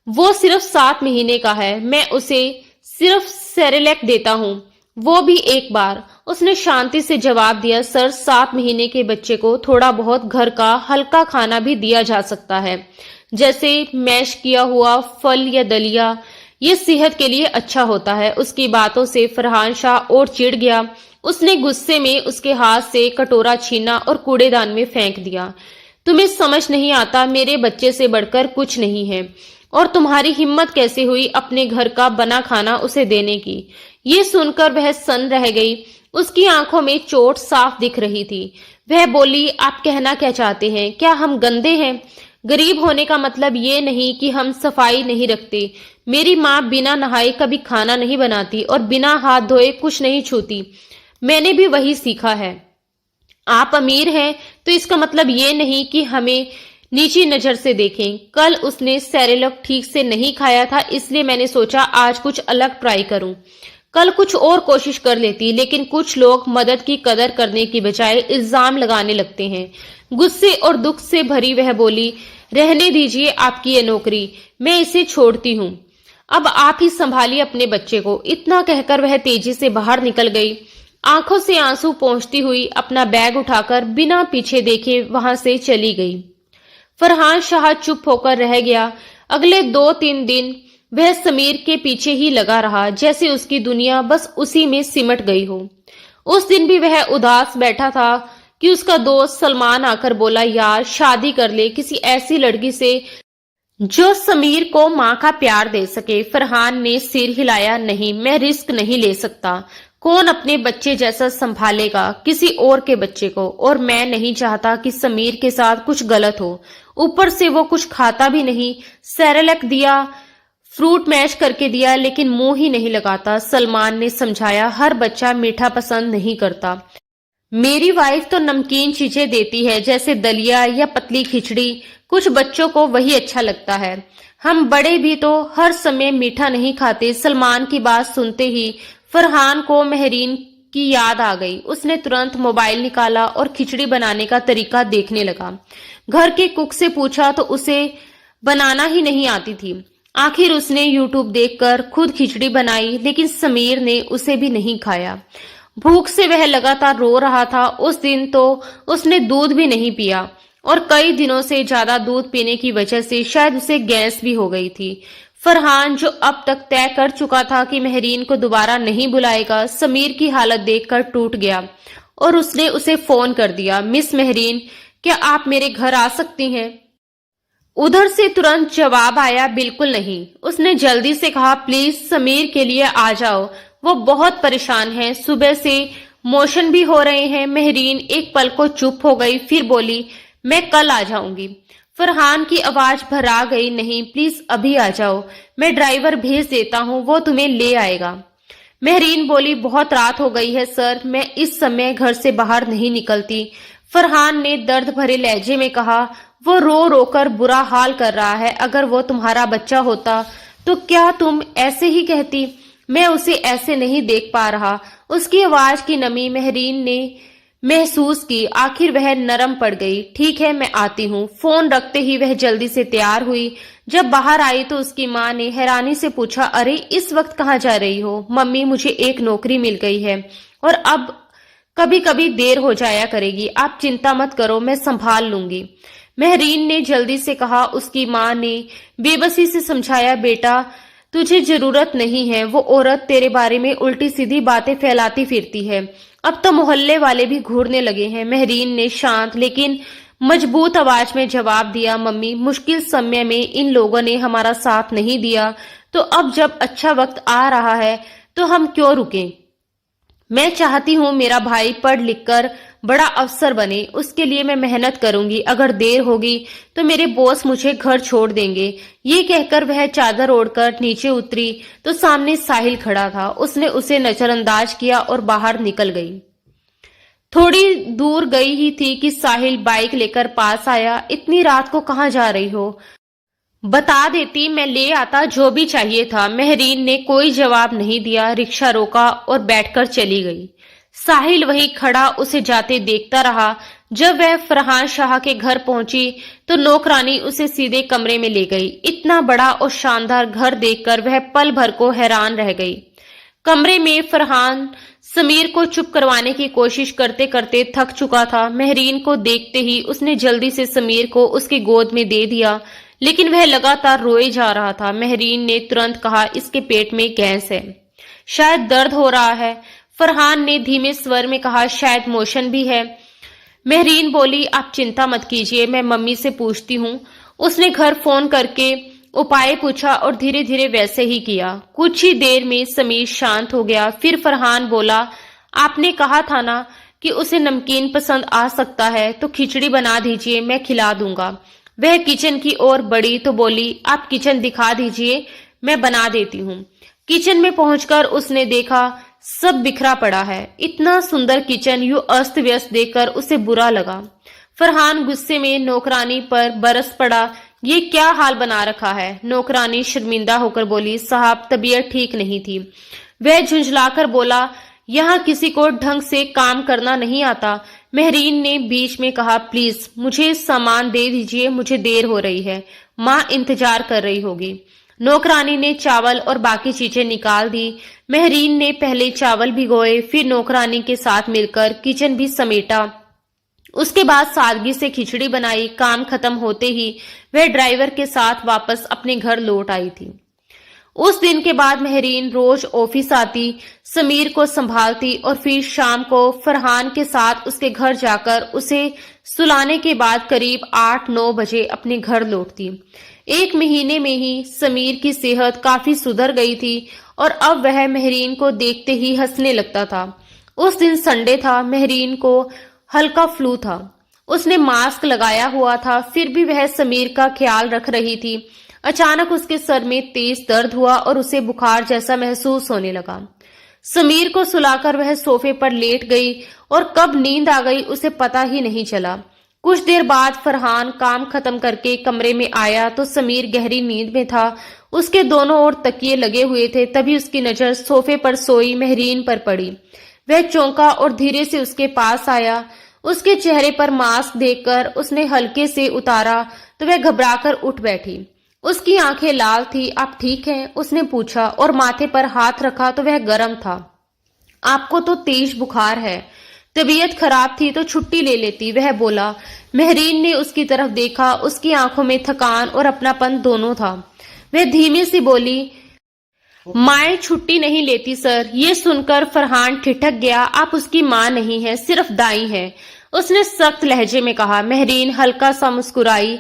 वो सिर्फ 7 महीने का है, मैं उसे सिर्फ सेरेलैक देता हूँ, वो भी एक बार, उसने शांति से जवाब दिया, सर 7 महीने के बच्चे को थोड़ा बहुत घर का हल्का खाना भी दिया जा सकता है, जैसे मैश किया हुआ फल या दलिया। ये सेहत के लिए अच्छा होता है। उसकी बातों से फरहान शाह और चिढ़ गया। उसने गुस्से में उसके हाथ से कटोरा छीना और कूड़ेदान में फेंक दिया। तुम्हें समझ नहीं आता, मेरे बच्चे से बढ़कर कुछ नहीं है, और तुम्हारी हिम्मत कैसे हुई अपने घर का बना खाना उसे देने की। ये सुनकर वह सन्न रह गई। उसकी आंखों में चोट साफ दिख रही थी। वह बोली, आप कहना क्या चाहते हैं? क्या हम गंदे हैं? गरीब होने का मतलब ये नहीं कि हम सफाई नहीं रखते। मेरी माँ बिना नहाए कभी खाना नहीं बनाती और बिना हाथ धोए कुछ नहीं छूती। मैंने भी वही सीखा है। आप अमीर हैं तो इसका मतलब ये नहीं कि हमें नीची नजर से देखें। कल उसने सेरेलक ठीक से नहीं खाया था, इसलिए मैंने सोचा आज कुछ अलग ट्राई करूं। कल कुछ और कोशिश कर लेती, लेकिन कुछ लोग मदद की कदर करने की बजाय इल्जाम लगाने लगते हैं। गुस्से और दुख से भरी वह बोली, रहने दीजिए आपकी ये नौकरी, मैं इसे छोड़ती हूँ। अब आप ही संभालिए अपने बच्चे को। इतना कहकर वह तेजी से बाहर निकल गई। आंखों से आंसू पोंछती हुई अपना बैग उठाकर बिना पीछे देखे वहां से चली गई। फरहान शाह चुप होकर रह गया। अगले 2-3 दिन वह समीर के पीछे ही लगा रहा, जैसे उसकी दुनिया बस उसी में सिमट गई हो। उस दिन भी वह उदास बैठा था कि उसका दोस्त सलमान आकर बोला, यार शादी कर ले किसी ऐसी लड़की से जो समीर को माँ का प्यार दे सके। फरहान ने सिर हिलाया, नहीं, मैं रिस्क नहीं ले सकता। कौन अपने बच्चे जैसा संभालेगा किसी और के बच्चे को? और मैं नहीं चाहता कि समीर के साथ कुछ गलत हो। ऊपर से वो कुछ खाता भी नहीं। सेरेलक दिया, फ्रूट मैश करके दिया, लेकिन मुंह ही नहीं लगाता। सलमान ने समझाया, हर बच्चा मीठा पसंद नहीं करता। मेरी वाइफ तो नमकीन चीजें देती है, जैसे दलिया या पतली खिचड़ी। कुछ बच्चों को वही अच्छा लगता है। हम बड़े भी तो हर समय मीठा नहीं खाते। सलमान की बात सुनते ही फरहान को महरीन की याद आ गई। उसने तुरंत मोबाइल निकाला और खिचड़ी बनाने का तरीका देखने लगा। घर के कुक से पूछा तो उसे बनाना ही नहीं आती थी। आखिर उसने यूट्यूब देखकर खुद खिचड़ी बनाई, लेकिन समीर ने उसे भी नहीं खाया। भूख से वह लगातार रो रहा था। उस दिन तो उसने दूध भी नहीं पिया और कई दिनों से ज्यादा दूध पीने की वजह से शायद उसे गैस भी हो गई थी। फरहान, जो अब तक तय कर चुका था कि महरीन को दोबारा नहीं बुलाएगा, समीर की हालत देखकर टूट गया और उसने उसे फोन कर दिया, मिस महरीन, क्या आप मेरे घर आ सकती हैं? उधर से तुरंत जवाब आया, बिल्कुल नहीं। उसने जल्दी से कहा, प्लीज समीर के लिए आ जाओ, वो बहुत परेशान है, सुबह से मोशन भी हो रहे हैं। महरीन एक पल को चुप हो गई, फिर बोली, मैं कल आ जाऊंगी। फरहान की आवाज भरा गई, नहीं, प्लीज अभी आ जाओ, मैं ड्राइवर भेज देता हूँ, वो तुम्हें ले आएगा। महरीन बोली, बहुत रात हो गई है सर, मैं इस समय घर से बाहर नहीं निकलती। फरहान ने दर्द भरे लहजे में कहा, वो रो रो कर बुरा हाल कर रहा है। अगर वो तुम्हारा बच्चा होता तो क्या तुम ऐसे ही कहती? मैं उसे ऐसे नहीं देख पा रहा। उसकी आवाज की नमी महरीन ने महसूस की। आखिर वह नरम पड़ गई। ठीक है, मैं आती हूँ। फोन रखते ही वह जल्दी से तैयार हुई। जब बाहर आई तो उसकी माँ ने हैरानी से पूछा, अरे इस वक्त कहाँ जा रही हो? मम्मी, मुझे एक नौकरी मिल गई है और अब कभी कभी देर हो जाया करेगी। आप चिंता मत करो, मैं संभाल लूंगी। महरीन ने जल्दी से कहा। उसकी माँ ने बेबसी से समझाया, बेटा तुझे जरूरत नहीं है, वो औरत तेरे बारे में उल्टी सीधी बातें फैलाती फिरती है। अब तो मोहल्ले वाले भी घूरने लगे हैं। महरीन ने शांत लेकिन मजबूत आवाज में जवाब दिया, मम्मी, मुश्किल समय में इन लोगों ने हमारा साथ नहीं दिया, तो अब जब अच्छा वक्त आ रहा है तो हम क्यों रुकें? मैं चाहती हूँ मेरा भाई पढ़ लिख कर बड़ा अफसर बने, उसके लिए मैं मेहनत करूंगी। अगर देर होगी तो मेरे बॉस मुझे घर छोड़ देंगे। ये कहकर वह चादर ओढ़कर नीचे उतरी तो सामने साहिल खड़ा था। उसने उसे नजरअंदाज किया और बाहर निकल गई। थोड़ी दूर गई ही थी कि साहिल बाइक लेकर पास आया। इतनी रात को कहाँ जा रही हो? बता देती, मैं ले आता जो भी चाहिए था। महरीन ने कोई जवाब नहीं दिया, रिक्शा रोका और बैठकर चली गई। साहिल वहीं खड़ा उसे जाते देखता रहा। जब वह फरहान शाह के घर पहुंची तो नौकरानी उसे सीधे कमरे में ले गई। इतना बड़ा और शानदार घर देखकर वह पल भर को हैरान रह गई। कमरे में फरहान समीर को चुप करवाने की कोशिश करते करते थक चुका था। महरीन को देखते ही उसने जल्दी से समीर को उसकी गोद में दे दिया, लेकिन वह लगातार रोए जा रहा था। महरीन ने तुरंत कहा, इसके पेट में गैस है, शायद दर्द हो रहा है। फरहान ने धीमे स्वर में कहा, शायद मोशन भी है। महरीन बोली, आप चिंता मत कीजिए, मैं मम्मी से पूछती हूँ। उसने घर फोन करके उपाय पूछा और धीरे धीरे वैसे ही किया। कुछ ही देर में समीर शांत हो गया। फिर फरहान बोला, आपने कहा था ना कि उसे नमकीन पसंद आ सकता है, तो खिचड़ी बना दीजिए, मैं खिला दूंगा। वह किचन की ओर बढ़ी तो बोली, आप किचन दिखा दीजिए, मैं बना देती हूँ। किचन में पहुंचकर उसने देखा सब बिखरा पड़ा है। इतना सुंदर किचन यूं अस्त व्यस्त देखकर उसे बुरा लगा। फरहान गुस्से में नौकरानी पर बरस पड़ा, ये क्या हाल बना रखा है। नौकरानी शर्मिंदा होकर बोली, साहब तबीयत ठीक नहीं थी। वह झुंझलाकर बोला, यहाँ किसी को ढंग से काम करना नहीं आता। महरीन ने बीच में कहा, प्लीज मुझे सामान दे दीजिए, मुझे देर हो रही है, माँ इंतजार कर रही होगी। नौकरानी ने चावल और बाकी चीजें निकाल दी। महरीन ने पहले चावल भिगोए, फिर नौकरानी के साथ मिलकर किचन भी समेटा। उसके बाद सादगी से खिचड़ी बनाई। काम खत्म होते ही वह ड्राइवर के साथ वापस अपने घर लौट आई थी। उस दिन के बाद महरीन रोज ऑफिस आती, समीर को संभालती और फिर शाम को फरहान के साथ उसके घर जाकर उसे सुलाने के बाद करीब 8-9 बजे अपने घर लौटती। 1 महीने में ही समीर की सेहत काफी सुधर गई थी और अब वह महरीन को देखते ही हंसने लगता था। उस दिन संडे था। महरीन को हल्का फ्लू था। उसने मास्क लगाया हुआ था, फिर भी वह समीर का ख्याल रख रही थी। अचानक उसके सर में तेज दर्द हुआ और उसे बुखार जैसा महसूस होने लगा। समीर को सुलाकर वह सोफे पर लेट गई और कब नींद आ गई उसे पता ही नहीं चला। कुछ देर बाद फरहान काम खत्म करके कमरे में आया तो समीर गहरी नींद में था। उसके दोनों ओर तकिए लगे हुए थे। तभी उसकी नजर सोफे पर सोई महरीन पर पड़ी। वह चौंका और धीरे से उसके पास आया। उसके चेहरे पर मास्क देखकर उसने हल्के से उतारा तो वह घबराकर उठ बैठी। उसकी आंखें लाल थी। आप ठीक हैं? उसने पूछा और माथे पर हाथ रखा तो वह गर्म था। आपको तो तेज बुखार है, तबीयत खराब थी तो छुट्टी ले लेती, वह बोला। महरीन ने उसकी तरफ देखा। उसकी आंखों में थकान और अपनापन दोनों था। वह धीमे से बोली, माँ छुट्टी नहीं लेती सर। ये सुनकर फरहान ठिठक गया। आप उसकी माँ नहीं है, सिर्फ दाई है, उसने सख्त लहजे में कहा। महरीन हल्का सा मुस्कुराई।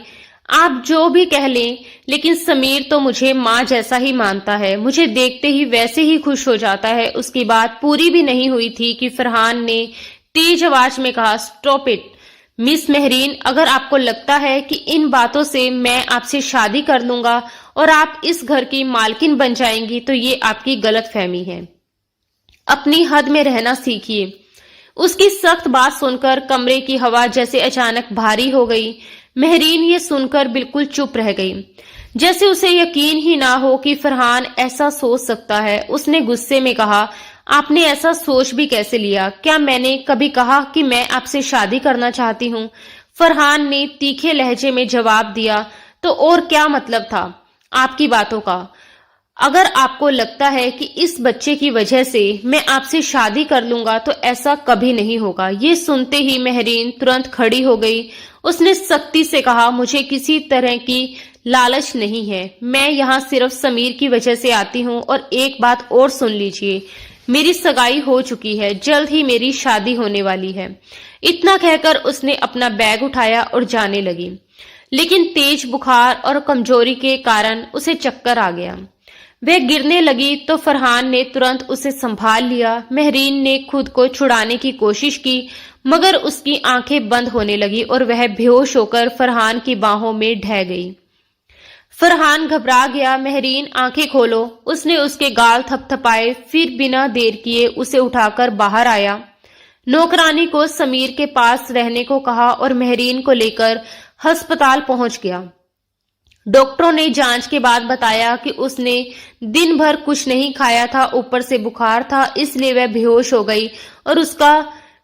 आप जो भी कह लें, लेकिन समीर तो मुझे माँ जैसा ही मानता है, मुझे देखते ही वैसे ही खुश हो जाता है। उसकी बात पूरी भी नहीं हुई थी कि फरहान ने तेज आवाज में कहा, स्टॉप इट मिस महरीन, अगर आपको लगता है कि इन बातों से मैं आपसे शादी कर लूंगा और आप इस घर की मालकिन बन जाएंगी तो ये आपकी गलतफहमी है। अपनी हद में रहना सीखिए। उसकी सख्त बात सुनकर कमरे की हवा जैसे अचानक भारी हो गई। महरीन ये सुनकर बिल्कुल चुप रह गई, जैसे उसे यकीन ही ना हो कि फरहान ऐसा सोच सकता है। उसने गुस्से में कहा, आपने ऐसा सोच भी कैसे लिया? क्या मैंने कभी कहा कि मैं आपसे शादी करना चाहती हूँ? फरहान ने तीखे लहजे में जवाब दिया। तो और क्या मतलब था आपकी बातों का? अगर आपको लगता है कि इस बच्चे की वजह से मैं आपसे शादी कर लूंगा तो ऐसा कभी नहीं होगा। ये सुनते ही महरीन तुरंत खड़ी हो गई। उसने सख्ती से कहा, मुझे किसी तरह की लालच नहीं है, मैं यहाँ सिर्फ समीर की वजह से आती हूँ। और एक बात और सुन लीजिए, मेरी सगाई हो चुकी है, जल्द ही मेरी शादी होने वाली है। इतना कहकर उसने अपना बैग उठाया और जाने लगी, लेकिन तेज बुखार और कमजोरी के कारण उसे चक्कर आ गया। वह गिरने लगी तो फरहान ने तुरंत उसे संभाल लिया। महरीन ने खुद को छुड़ाने की कोशिश की, मगर उसकी आंखें बंद होने लगी और वह बेहोश होकर फरहान की बाहों में ढह गई। फरहान घबरा गया। महरीन आंखें खोलो, उसने उसके गाल थपथपाए, फिर बिना देर किए उसे उठाकर बाहर आया। नौकरानी को समीर के पास रहने को कहा और महरीन को लेकर अस्पताल पहुंच गया। डॉक्टरों ने जांच के बाद बताया कि उसने दिन भर कुछ नहीं खाया था, ऊपर से बुखार था, इसलिए वह बेहोश हो गई और उसका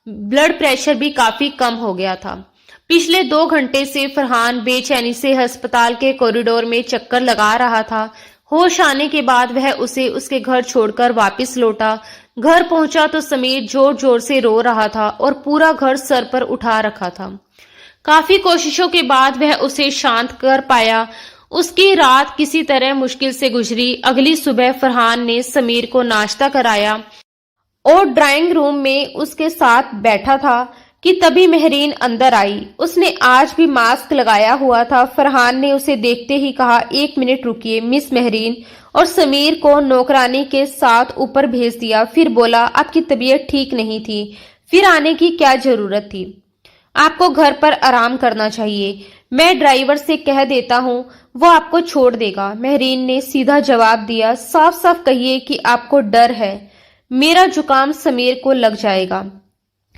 ब्लड प्रेशर भी काफी कम हो गया था। पिछले 2 घंटे से फरहान बेचैनी से अस्पताल के कॉरिडोर में चक्कर लगा रहा था। होश आने के बाद वह उसे उसके घर छोड़कर वापस लौटा। घर पहुंचा तो समीर जोर जोर से रो रहा था और पूरा घर सर पर उठा रखा था। काफी कोशिशों के बाद वह उसे शांत कर पाया। उसकी रात किसी तरह मुश्किल से गुजरी। अगली सुबह फरहान ने समीर को नाश्ता कराया और ड्राइंग रूम में उसके साथ बैठा था कि तभी मेहरीन अंदर आई। उसने आज भी मास्क लगाया हुआ था। फरहान ने उसे देखते ही कहा, 1 मिनट रुकिए मिस मेहरीन, और समीर को नौकरानी के साथ ऊपर भेज दिया। फिर बोला, आपकी तबीयत ठीक नहीं थी, फिर आने की क्या जरूरत थी? आपको घर पर आराम करना चाहिए। मैं ड्राइवर से कह देता हूँ, वो आपको छोड़ देगा। मेहरीन ने सीधा जवाब दिया, साफ साफ कहिए कि आपको डर है मेरा जुकाम समीर को लग जाएगा।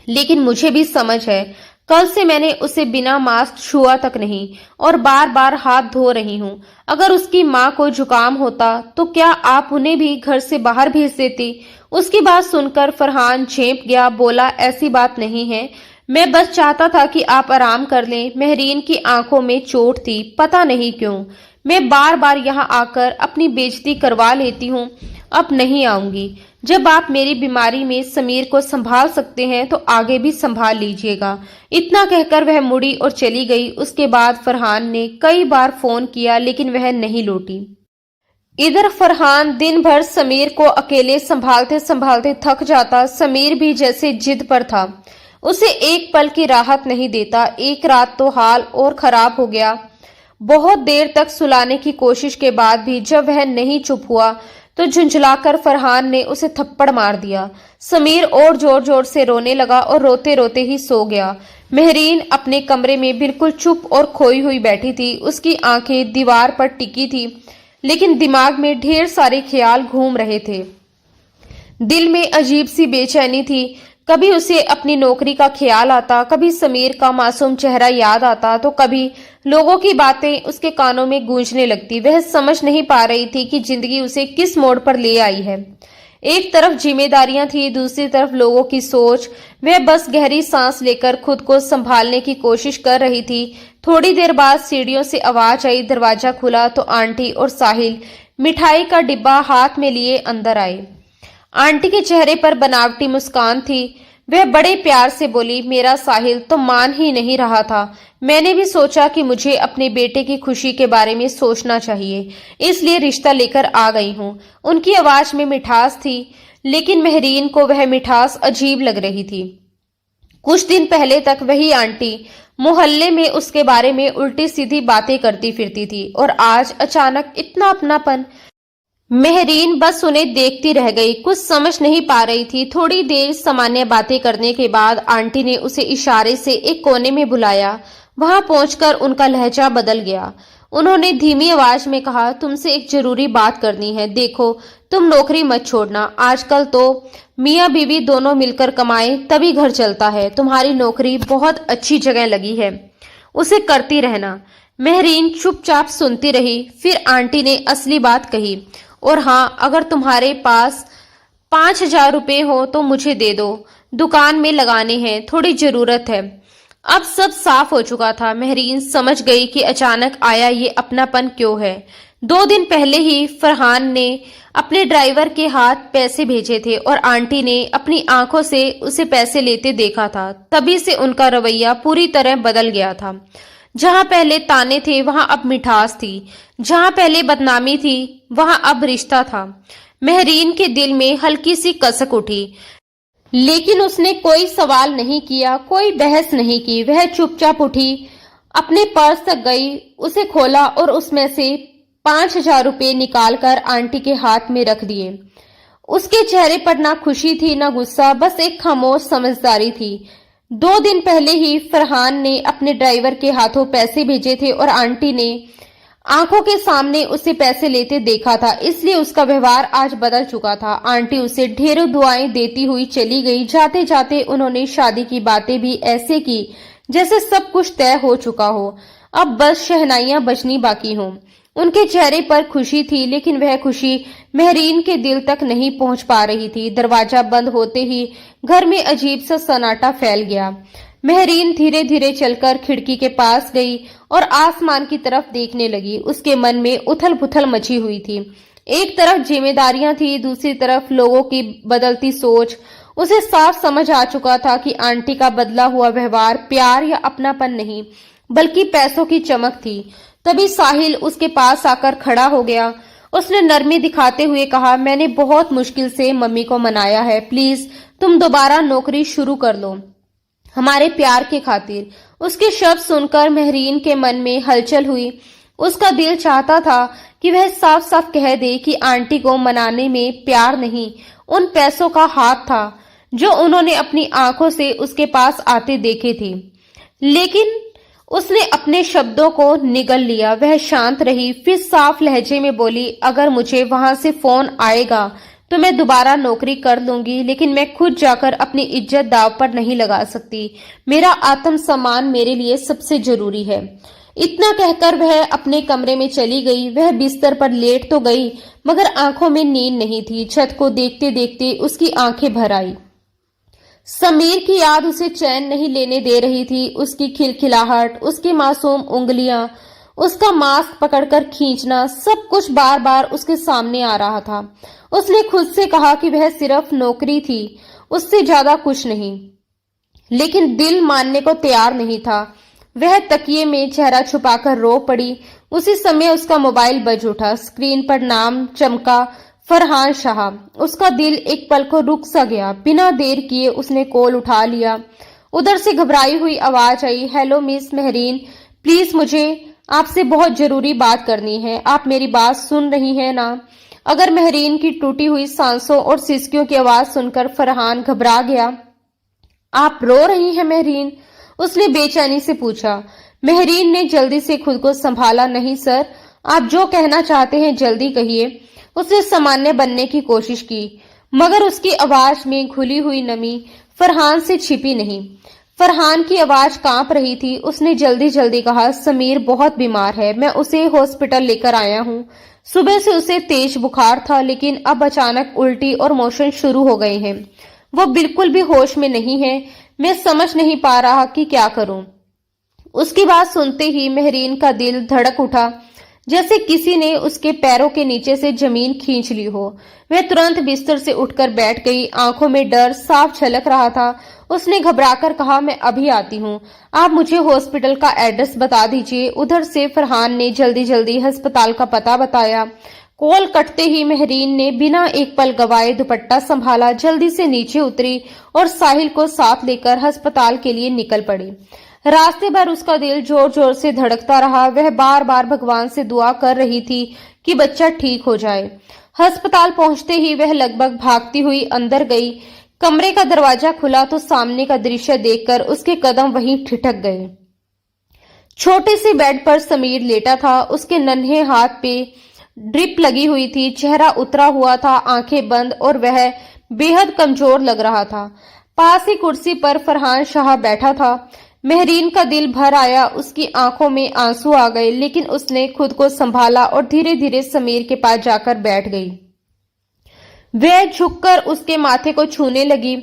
लेकिन मुझे भी समझ है, कल से मैंने उसे बिना मास्क छुआ तक नहीं और बार बार हाथ धो रही हूँ। अगर उसकी माँ को जुकाम होता तो क्या आप उन्हें भी घर से बाहर भेज देती? उसकी बात सुनकर फरहान झेंप गया। बोला, ऐसी बात नहीं है, मैं बस चाहता था कि आप आराम कर लें। मेहरीन की आंखों में चोट थी, पता नहीं क्यों मैं बार बार यहाँ आकर अपनी बेइज्जती करवा लेती हूँ। अब नहीं आऊंगी। जब आप मेरी बीमारी में समीर को संभाल सकते हैं तो आगे भी संभाल लीजिएगा। इतना कहकर वह मुड़ी और चली गई। उसके बाद फरहान ने कई बार फोन किया लेकिन वह नहीं लौटी। इधर फरहान दिन भर समीर को अकेले संभालते संभालते थक जाता। समीर भी जैसे जिद पर था, उसे एक पल की राहत नहीं देता। एक रात तो हाल और खराब हो गया। बहुत देर तक सुलाने की कोशिश के बाद भी जब वह नहीं चुप हुआ तो झुंझलाकर फरहान ने उसे थप्पड़ मार दिया। समीर और जोर जोर से रोने लगा और रोते रोते ही सो गया। मेहरीन अपने कमरे में बिल्कुल चुप और खोई हुई बैठी थी। उसकी आंखें दीवार पर टिकी थी, लेकिन दिमाग में ढेर सारे ख्याल घूम रहे थे। दिल में अजीब सी बेचैनी थी। कभी उसे अपनी नौकरी का ख्याल आता, कभी समीर का मासूम चेहरा याद आता, तो कभी लोगों की बातें उसके कानों में गूंजने लगती। वह समझ नहीं पा रही थी कि जिंदगी उसे किस मोड़ पर ले आई है। एक तरफ जिम्मेदारियां थी, दूसरी तरफ लोगों की सोच। वह बस गहरी सांस लेकर खुद को संभालने की कोशिश कर रही थी। थोड़ी देर बाद सीढ़ियों से आवाज आई। दरवाजा खुला तो आंटी और साहिल मिठाई का डिब्बा हाथ में लिए अंदर आए। आंटी के चेहरे पर बनावटी मुस्कान थी। वह बड़े प्यार से बोली, मेरा साहिल तो मान ही नहीं रहा था। मैंने भी सोचा कि मुझे अपने बेटे की खुशी के बारे में सोचना चाहिए, इसलिए रिश्ता लेकर आ गई हूँ। उनकी आवाज में मिठास थी, लेकिन मेहरीन को वह मिठास अजीब लग रही थी। कुछ दिन पहले तक वही आंटी मोहल्ले में उसके बारे में उल्टी सीधी बातें करती फिरती थी, और आज अचानक इतना अपनापन। मेहरीन बस उन्हें देखती रह गई, कुछ समझ नहीं पा रही थी। थोड़ी देर सामान्य बातें करने के बाद आंटी ने उसे इशारे से एक कोने में बुलाया। वहां पहुंचकर उनका लहजा बदल गया। उन्होंने धीमी आवाज में कहा, तुमसे एक जरूरी बात करनी है। देखो, तुम नौकरी मत छोड़ना। आजकल तो मियाँ बीवी दोनों मिलकर कमाए तभी घर चलता है। तुम्हारी नौकरी बहुत अच्छी जगह लगी है, उसे करती रहना। मेहरीन चुपचाप सुनती रही। फिर आंटी ने असली बात कही, और हाँ, अगर तुम्हारे पास 5,000 रुपए हो तो मुझे दे दो, दुकान में लगाने हैं, थोड़ी जरूरत है। अब सब साफ हो चुका था। मेहरीन समझ गई कि अचानक आया ये अपनापन क्यों है। 2 दिन पहले ही फरहान ने अपने ड्राइवर के हाथ पैसे भेजे थे और आंटी ने अपनी आंखों से उसे पैसे लेते देखा था। तभी से उनका रवैया पूरी तरह बदल गया था। जहां पहले ताने थे वहां अब मिठास थी, जहां पहले बदनामी थी वहां अब रिश्ता था। मेहरीन के दिल में हल्की सी कसक उठी, लेकिन उसने कोई सवाल नहीं किया, कोई बहस नहीं की। वह चुपचाप उठी, अपने पर्स तक गई, उसे खोला और उसमें से 5,000 रुपए निकालकर आंटी के हाथ में रख दिए। उसके चेहरे पर ना खुशी थी ना गुस्सा, बस एक खामोश समझदारी थी। 2 दिन पहले ही फरहान ने अपने ड्राइवर के हाथों पैसे भेजे थे और आंटी ने आंखों के सामने उसे पैसे लेते देखा था, इसलिए उसका व्यवहार आज बदल चुका था। आंटी उसे ढेरों दुआएं देती हुई चली गई। जाते जाते उन्होंने शादी की बातें भी ऐसे की जैसे सब कुछ तय हो चुका हो, अब बस शहनाइयां बजनी बाकी हों। उनके चेहरे पर खुशी थी, लेकिन वह खुशी मेहरीन के दिल तक नहीं पहुंच पा रही थी। दरवाजा बंद होते ही घर में अजीब सा सन्नाटा फैल गया। मेहरीन धीरे धीरे चलकर खिड़की के पास गई और आसमान की तरफ देखने लगी। उसके मन में उथल पुथल मची हुई थी। एक तरफ जिम्मेदारियां थी, दूसरी तरफ लोगों की बदलती सोच। उसे साफ समझ आ चुका था कि आंटी का बदला हुआ व्यवहार प्यार या अपनापन नहीं, बल्कि पैसों की चमक थी। तभी साहिल उसके पास आकर खड़ा हो गया। उसने नरमी दिखाते हुए कहा, मैंने बहुत मुश्किल से मम्मी को मनाया है, प्लीज तुम दोबारा नौकरी शुरू कर लो, हमारे प्यार के खातिर। उसके शब्द सुनकर महरीन के मन में हलचल हुई। उसका दिल चाहता था कि वह साफ साफ कह दे कि आंटी को मनाने में प्यार नहीं, उन पैसों का हाथ था जो उन्होंने अपनी आंखों से उसके पास आते देखे थे। लेकिन उसने अपने शब्दों को निगल लिया। वह शांत रही, फिर साफ लहजे में बोली, अगर मुझे वहां से फोन आएगा तो मैं दोबारा नौकरी कर लूंगी, लेकिन मैं खुद जाकर अपनी इज्जत दांव पर नहीं लगा सकती। मेरा आत्मसम्मान मेरे लिए सबसे जरूरी है। इतना कहकर वह अपने कमरे में चली गई। वह बिस्तर पर लेट तो गई, मगर आंखों में नींद नहीं थी। छत को देखते देखते उसकी आंखें भर आई। समीर की याद उसे चैन नहीं लेने दे रही थी। उसकी खिलखिलाहट, उसकी मासूम उंगलियां, उसका मास्क पकड़कर खींचना, सब कुछ बार बार उसके सामने आ रहा था। उसने खुद से कहा कि वह सिर्फ नौकरी थी, उससे ज्यादा कुछ नहीं, लेकिन दिल मानने को तैयार नहीं था। वह तकिए में चेहरा छुपाकर रो पड़ी। उसी समय उसका मोबाइल बज उठा। स्क्रीन पर नाम चमका, फरहान शाह। उसका दिल एक पल को रुक सा गया। बिना देर किए उसने कॉल उठा लिया। उधर से घबराई हुई आवाज आई, हेलो मिस महरीन, प्लीज मुझे आपसे बहुत जरूरी बात करनी है। आप मेरी बात सुन रही हैं ना? अगर महरीन की टूटी हुई सांसों और सिसकियों की आवाज सुनकर फरहान घबरा गया। आप रो रही हैं महरीन? उसने बेचैनी से पूछा। महरीन ने जल्दी से खुद को संभाला, नहीं सर, आप जो कहना चाहते हैं जल्दी कहिए। उसने सामान्य बनने की कोशिश की, मगर उसकी आवाज में घुली हुई नमी फरहान से छिपी नहीं। फरहान की आवाज कांप रही थी। उसने जल्दी जल्दी कहा, समीर बहुत बीमार है, मैं उसे हॉस्पिटल लेकर आया हूँ। सुबह से उसे तेज बुखार था, लेकिन अब अचानक उल्टी और मोशन शुरू हो गए हैं। वो बिल्कुल भी होश में नहीं है। मैं समझ नहीं पा रहा कि क्या करूं। उसकी बात सुनते ही महरीन का दिल धड़क उठा, जैसे किसी ने उसके पैरों के नीचे से जमीन खींच ली हो। वह तुरंत बिस्तर से उठकर बैठ गई। आंखों में डर साफ झलक रहा था। उसने घबराकर कहा, मैं अभी आती हूँ, आप मुझे हॉस्पिटल का एड्रेस बता दीजिए। उधर से फरहान ने जल्दी जल्दी अस्पताल का पता बताया। कॉल कटते ही महरीन ने बिना एक पल गवाए दुपट्टा संभाला, जल्दी से नीचे उतरी और साहिल को साथ लेकर अस्पताल के लिए निकल पड़ी। रास्ते भर उसका दिल जोर जोर से धड़कता रहा। वह बार बार भगवान से दुआ कर रही थी कि बच्चा ठीक हो जाए। अस्पताल पहुंचते ही वह लगभग भागती हुई अंदर गई। कमरे का दरवाजा खुला तो सामने का दृश्य देखकर उसके कदम वहीं ठिठक गए। छोटे से बेड पर समीर लेटा था। उसके नन्हे हाथ पे ड्रिप लगी हुई थी, चेहरा उतरा हुआ था, आंखें बंद, और वह बेहद कमजोर लग रहा था। पास ही कुर्सी पर फरहान शाह बैठा था। महरीन का दिल भर आया, उसकी आंखों में आंसू आ गए, लेकिन उसने खुद को संभाला और धीरे धीरे समीर के पास जाकर बैठ गई। वह झुककर उसके माथे को छूने लगी,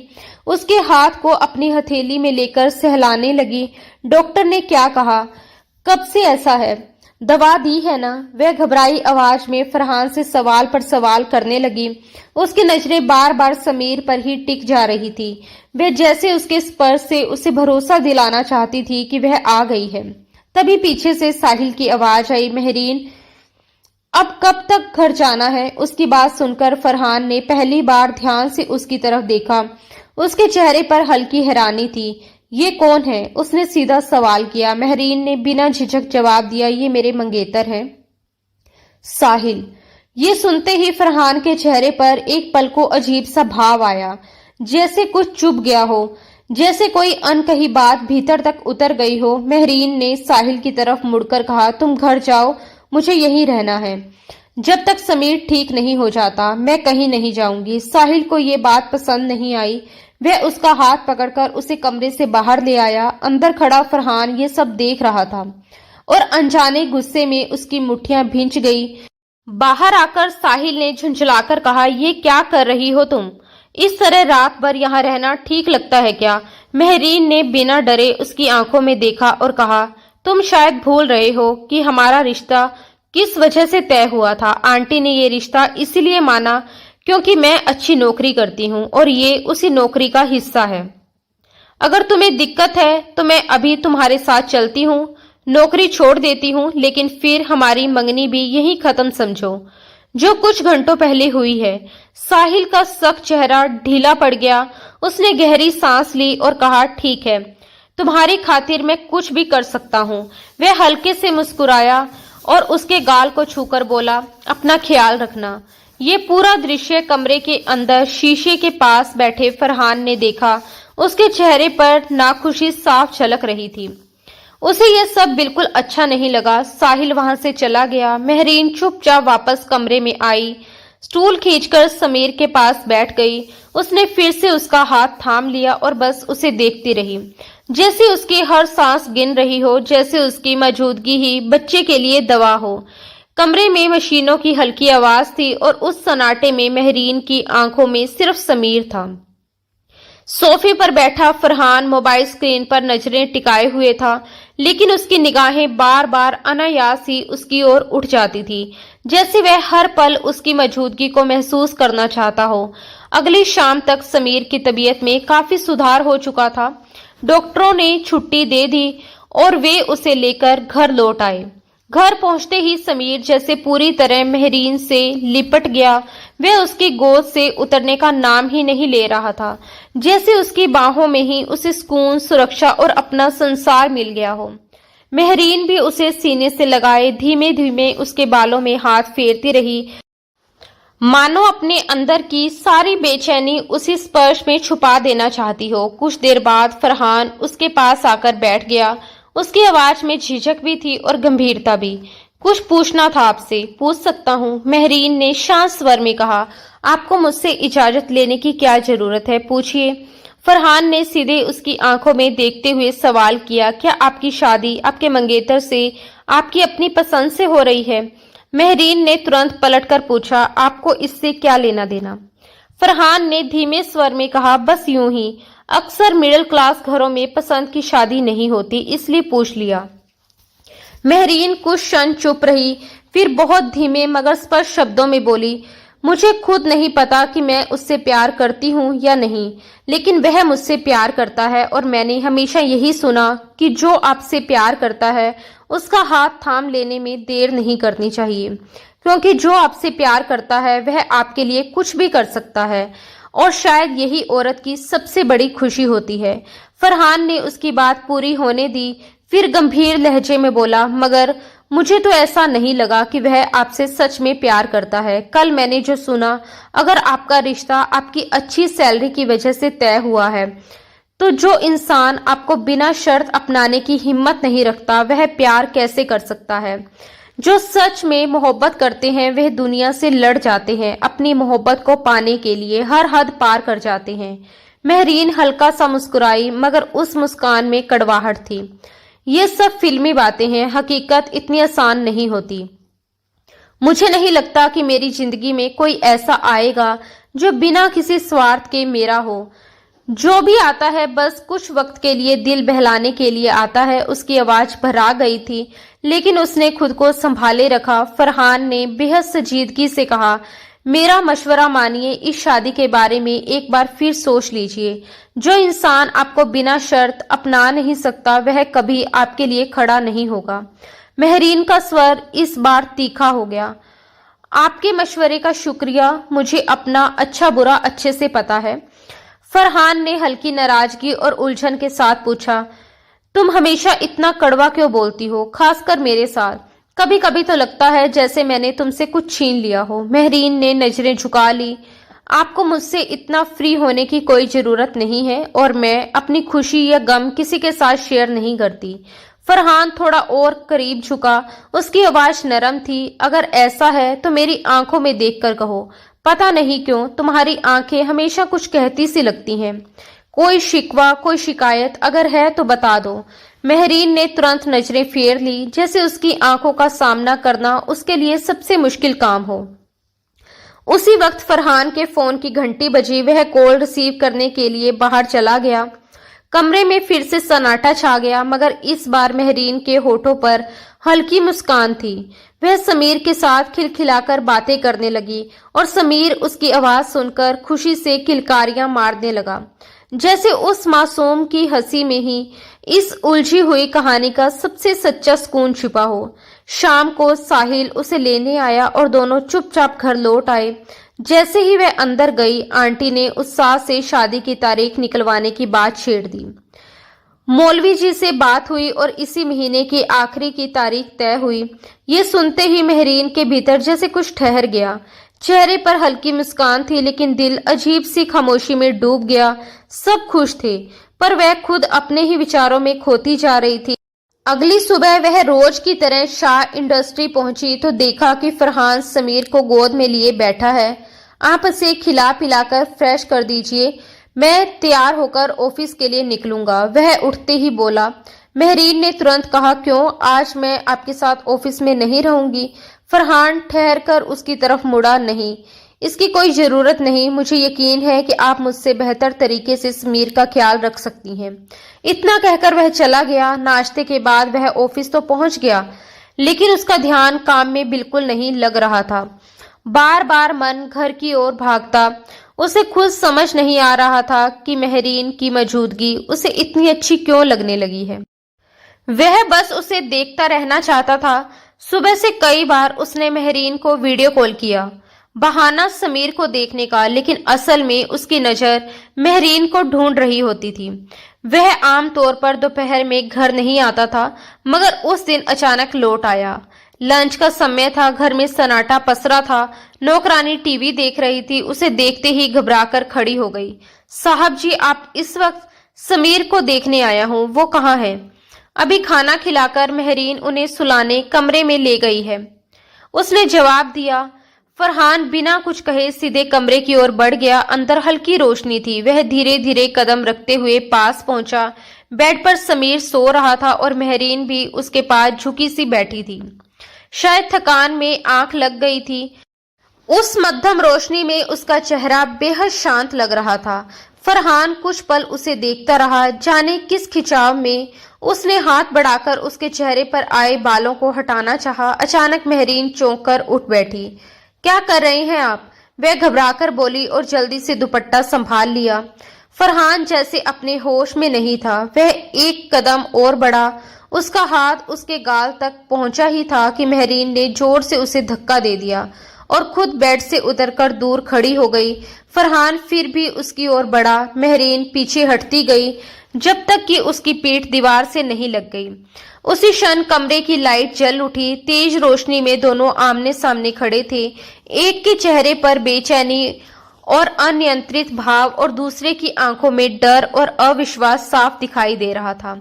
उसके हाथ को अपनी हथेली में लेकर सहलाने लगी। डॉक्टर ने क्या कहा? कब से ऐसा है? दवा दी है ना? वह घबराई आवाज में फरहान से सवाल पर सवाल करने लगी। उसकी नजरें बार बार समीर पर ही टिक जा रही थी। वह जैसे उसके स्पर्श से उसे भरोसा दिलाना चाहती थी कि वह आ गई है। तभी पीछे से साहिल की आवाज आई, महरीन, अब कब तक घर जाना है? उसकी बात सुनकर फरहान ने पहली बार ध्यान से उसकी तरफ देखा। उसके चेहरे पर हल्की हैरानी थी। ये कौन है? उसने सीधा सवाल किया। महरीन ने बिना झिझक जवाब दिया, ये मेरे मंगेतर हैं, साहिल। ये सुनते ही फरहान के चेहरे पर एक पल को अजीब सा भाव आया, जैसे कुछ चुभ गया हो, जैसे कोई अनकही बात भीतर तक उतर गई हो। महरीन ने साहिल की तरफ मुड़कर कहा, तुम घर जाओ, मुझे यहीं रहना है। जब तक समीर ठीक नहीं हो जाता मैं कहीं नहीं जाऊंगी। साहिल को ये बात पसंद नहीं आई। वह उसका हाथ पकड़कर उसे कमरे से बाहर ले आया। अंदर खड़ा फरहान ये सब देख रहा था और अनजाने गुस्से में उसकी मुट्ठियां भींच गई। बाहर आकर साहिल ने झुंझलाकर कहा, ये क्या कर रही हो तुम? इस तरह रात भर यहाँ रहना ठीक लगता है क्या? महरीन ने बिना डरे उसकी आंखों में देखा और कहा, तुम शायद भूल रहे हो कि हमारा रिश्ता किस वजह से तय हुआ था। आंटी ने ये रिश्ता इसीलिए माना क्योंकि मैं अच्छी नौकरी करती हूँ और ये उसी नौकरी का हिस्सा है। अगर तुम्हें दिक्कत है तो मैं अभी तुम्हारे साथ चलती हूँ, नौकरी छोड़ देती हूँ, लेकिन फिर हमारी मंगनी भी यहीं खत्म समझो, जो कुछ घंटों पहले हुई है। साहिल का सख्त चेहरा ढीला पड़ गया। उसने गहरी सांस ली और कहा, ठीक है, तुम्हारी खातिर मैं कुछ भी कर सकता हूँ। वह हल्के से मुस्कुराया और उसके गाल को छूकर बोला, अपना ख्याल रखना। ये पूरा दृश्य कमरे के अंदर शीशे के पास बैठे फरहान ने देखा। उसके चेहरे पर नाखुशी साफ झलक रही थी। उसे यह सब बिल्कुल अच्छा नहीं लगा। साहिल वहां से चला गया। मेहरीन चुपचाप वापस कमरे में आई, स्टूल खींचकर समीर के पास बैठ गई। उसने फिर से उसका हाथ थाम लिया और बस उसे देखती रही, जैसे उसकी हर सांस गिन रही हो, जैसे उसकी मौजूदगी ही बच्चे के लिए दवा हो। कमरे में मशीनों की हल्की आवाज थी और उस सन्नाटे में मेहरीन की आंखों में सिर्फ समीर था। सोफे पर बैठा फरहान मोबाइल स्क्रीन पर नजरें टिकाए हुए था, लेकिन उसकी निगाहें बार बार अनायास ही उसकी ओर उठ जाती थी, जैसे वह हर पल उसकी मौजूदगी को महसूस करना चाहता हो। अगली शाम तक समीर की तबीयत में काफी सुधार हो चुका था। डॉक्टरों ने छुट्टी दे दी और वे उसे लेकर घर लौट आए। घर पहुंचते ही समीर जैसे पूरी तरह मेहरीन से लिपट गया। वह उसकी गोद से उतरने का नाम ही नहीं ले रहा था, जैसे उसकी बाहों में ही उसे सुकून, सुरक्षा और अपना संसार मिल गया हो। मेहरीन भी उसे सीने से लगाए धीमे धीमे उसके बालों में हाथ फेरती रही, मानो अपने अंदर की सारी बेचैनी उसी स्पर्श में छुपा देना चाहती हो। कुछ देर बाद फरहान उसके पास आकर बैठ गया। उसकी आवाज में झिझक भी थी और गंभीरता भी। कुछ पूछना था आपसे। पूछ सकता हूँ, मेहरीन ने शांत स्वर में कहा। आपको मुझसे इजाजत लेने की क्या जरूरत है, पूछिए। फरहान ने सीधे उसकी आंखों में देखते हुए सवाल किया, क्या आपकी शादी आपके मंगेतर से आपकी अपनी पसंद से हो रही है? मेहरीन ने तुरंत पलटकर पूछा, आपको इससे क्या लेना देना? फरहान ने धीमे स्वर में कहा, बस यूं ही, अक्सर मिडिल क्लास घरों में पसंद की शादी नहीं होती, इसलिए पूछ लिया। मेहरीन कुछ क्षण चुप रही, फिर बहुत धीमे मगर स्पष्ट शब्दों में बोली, मुझे खुद नहीं पता कि मैं उससे प्यार करती हूँ या नहीं, लेकिन वह मुझसे प्यार करता है और मैंने हमेशा यही सुना कि जो आपसे प्यार करता है उसका हाथ थाम लेने में देर नहीं करनी चाहिए, क्योंकि जो आपसे प्यार करता है वह आपके लिए कुछ भी कर सकता है और शायद यही औरत की सबसे बड़ी खुशी होती है। फरहान ने उसकी बात पूरी होने दी, फिर गंभीर लहजे में बोला, मगर मुझे तो ऐसा नहीं लगा कि वह आपसे सच में प्यार करता है। कल मैंने जो सुना, अगर आपका रिश्ता आपकी अच्छी सैलरी की वजह से तय हुआ है, तो जो इंसान आपको बिना शर्त अपनाने की हिम्मत नहीं रखता, वह प्यार कैसे कर सकता है? जो सच में मोहब्बत करते हैं वह दुनिया से लड़ जाते हैं, अपनी मोहब्बत को पाने के लिए हर हद पार कर जाते हैं। मेहरीन हल्का सा मुस्कुराई, मगर उस मुस्कान में कड़वाहट थी। ये सब फिल्मी बातें हैं, हकीकत इतनी आसान नहीं होती। मुझे नहीं लगता कि मेरी जिंदगी में कोई ऐसा आएगा जो बिना किसी स्वार्थ के मेरा हो। जो भी आता है बस कुछ वक्त के लिए दिल बहलाने के लिए आता है। उसकी आवाज भरा गई थी, लेकिन उसने खुद को संभाले रखा। फरहान ने बेहद संजीदगी से कहा, मेरा मशवरा मानिए, इस शादी के बारे में एक बार फिर सोच लीजिए। जो इंसान आपको बिना शर्त अपना नहीं सकता वह कभी आपके लिए खड़ा नहीं होगा। मेहरीन का स्वर इस बार तीखा हो गया। आपके मशवरे का शुक्रिया, मुझे अपना अच्छा बुरा अच्छे से पता है। फरहान ने हल्की नाराजगी और उलझन के साथ पूछा, तुम हमेशा इतना कड़वा क्यों बोलती हो, खासकर मेरे साथ? कभी कभी तो लगता है जैसे मैंने तुमसे कुछ छीन लिया हो। मेहरीन ने नजरें झुका ली। आपको मुझसे इतना फ्री होने की कोई जरूरत नहीं है और मैं अपनी खुशी या गम किसी के साथ शेयर नहीं करती। फरहान थोड़ा और करीब झुका। उसकी आवाज नरम थी, अगर ऐसा है तो मेरी आंखों में देखकर कहो। पता नहीं क्यों तुम्हारी आंखें हमेशा कुछ कहती सी लगती हैं। कोई शिकवा, कोई शिकायत अगर है तो बता दो। मेहरीन ने तुरंत नजरें फेर ली, जैसे उसकी आंखों का सामना करना उसके लिए सबसे मुश्किल काम हो। उसी वक्त फरहान के फोन की घंटी बजी। वह कॉल रिसीव करने के लिए बाहर चला गया। कमरे में फिर से सन्नाटा छा गया, मगर इस बार मेहरीन के होठों पर हल्की मुस्कान थी। वह समीर के साथ खिलखिलाकर बातें करने लगी और समीर उसकी आवाज सुनकर खुशी से किलकारियां मारने लगा, जैसे उस मासूम की हंसी में ही इस उलझी हुई कहानी का सबसे सच्चा सुकून छिपा हो। शाम को साहिल उसे लेने आया और दोनों चुपचाप घर लौट आए। जैसे ही वह अंदर गई, आंटी ने उत्साह से शादी की तारीख निकलवाने की बात छेड़ दी। मौलवी जी से बात हुई और इसी महीने की आखिरी की तारीख तय हुई। ये सुनते ही मेहरीन के भीतर जैसे कुछ ठहर गया। चेहरे पर हल्की मुस्कान थी, लेकिन दिल अजीब सी खामोशी में डूब गया। सब खुश थे, पर वह खुद अपने ही विचारों में खोती जा रही थी। अगली सुबह वह रोज की तरह शाह इंडस्ट्री पहुंची तो देखा कि फरहान समीर को गोद में लिए बैठा है। आप उसे खिला पिलाकर फ्रेश कर दीजिए, मैं तैयार होकर ऑफिस के लिए निकलूंगा। वह उठते ही बोला। मेहरीन ने तुरंत कहा, क्यों, आज मैं आपके साथ ऑफिस में नहीं रहूंगी। फरहान ठहर कर उसकी तरफ मुड़ा। नहीं, इसकी कोई जरूरत नहीं, मुझे यकीन है कि आप मुझसे बेहतर तरीके से समीर का ख्याल रख सकती हैं। इतना कहकर वह चला गया। नाश्ते के बाद वह ऑफिस तो पहुंच गया, लेकिन उसका ध्यान काम में बिल्कुल नहीं लग रहा था। बार बार मन घर की ओर भागता। उसे खुद समझ नहीं आ रहा था कि मेहरीन की मौजूदगी उसे इतनी अच्छी क्यों लगने लगी है। वह बस उसे देखता रहना चाहता था। सुबह से कई बार उसने मेहरीन को वीडियो कॉल किया, बहाना समीर को देखने का, लेकिन असल में उसकी नजर मेहरीन को ढूंढ रही होती थी। वह आमतौर पर दोपहर में घर नहीं आता था, मगर उस दिन अचानक लौट आया। लंच का समय था, घर में सन्नाटा पसरा था। नौकरानी टीवी देख रही थी। उसे देखते ही घबराकर खड़ी हो गई। साहब जी, आप इस वक्त समीर को देखने आया हूं, वो कहाँ है? अभी खाना खिलाकर मेहरीन उन्हें सुलाने कमरे में ले गई है, उसने जवाब दिया। फरहान बिना कुछ कहे सीधे कमरे की ओर बढ़ गया। अंदर हल्की रोशनी थी। वह धीरे धीरे कदम रखते हुए पास पहुंचा। बेड पर समीर सो रहा था और मेहरीन भी उसके पास झुकी सी बैठी थी। शायद थकान में आंख लग गई थी। उस मध्यम रोशनी में उसका चेहरा बेहद शांत लग रहा था। फरहान कुछ पल उसे देखता रहा, जाने किस खिंचाव में उसने हाथ बढ़ाकर उसके चेहरे पर आए बालों को हटाना चाहा। अचानक मेहरीन चौंक कर उठ बैठी। क्या कर रही हैं आप? वह घबराकर बोली और जल्दी से दुपट्टा संभाल लिया। फरहान जैसे अपने होश में नहीं था। वह एक कदम और बढ़ा। उसका हाथ उसके गाल तक पहुंचा ही था कि मेहरीन ने जोर से उसे धक्का दे दिया और खुद बेड से उतरकर दूर खड़ी हो गई। फरहान फिर भी उसकी ओर बढ़ा। मेहरीन पीछे हटती गई जब तक कि उसकी पीठ दीवार से नहीं लग गई। उसी क्षण कमरे की लाइट जल उठी। तेज रोशनी में दोनों आमने सामने खड़े थे। एक के चेहरे पर बेचैनी और अनियंत्रित भाव और दूसरे की आंखों में डर और अविश्वास साफ दिखाई दे रहा था।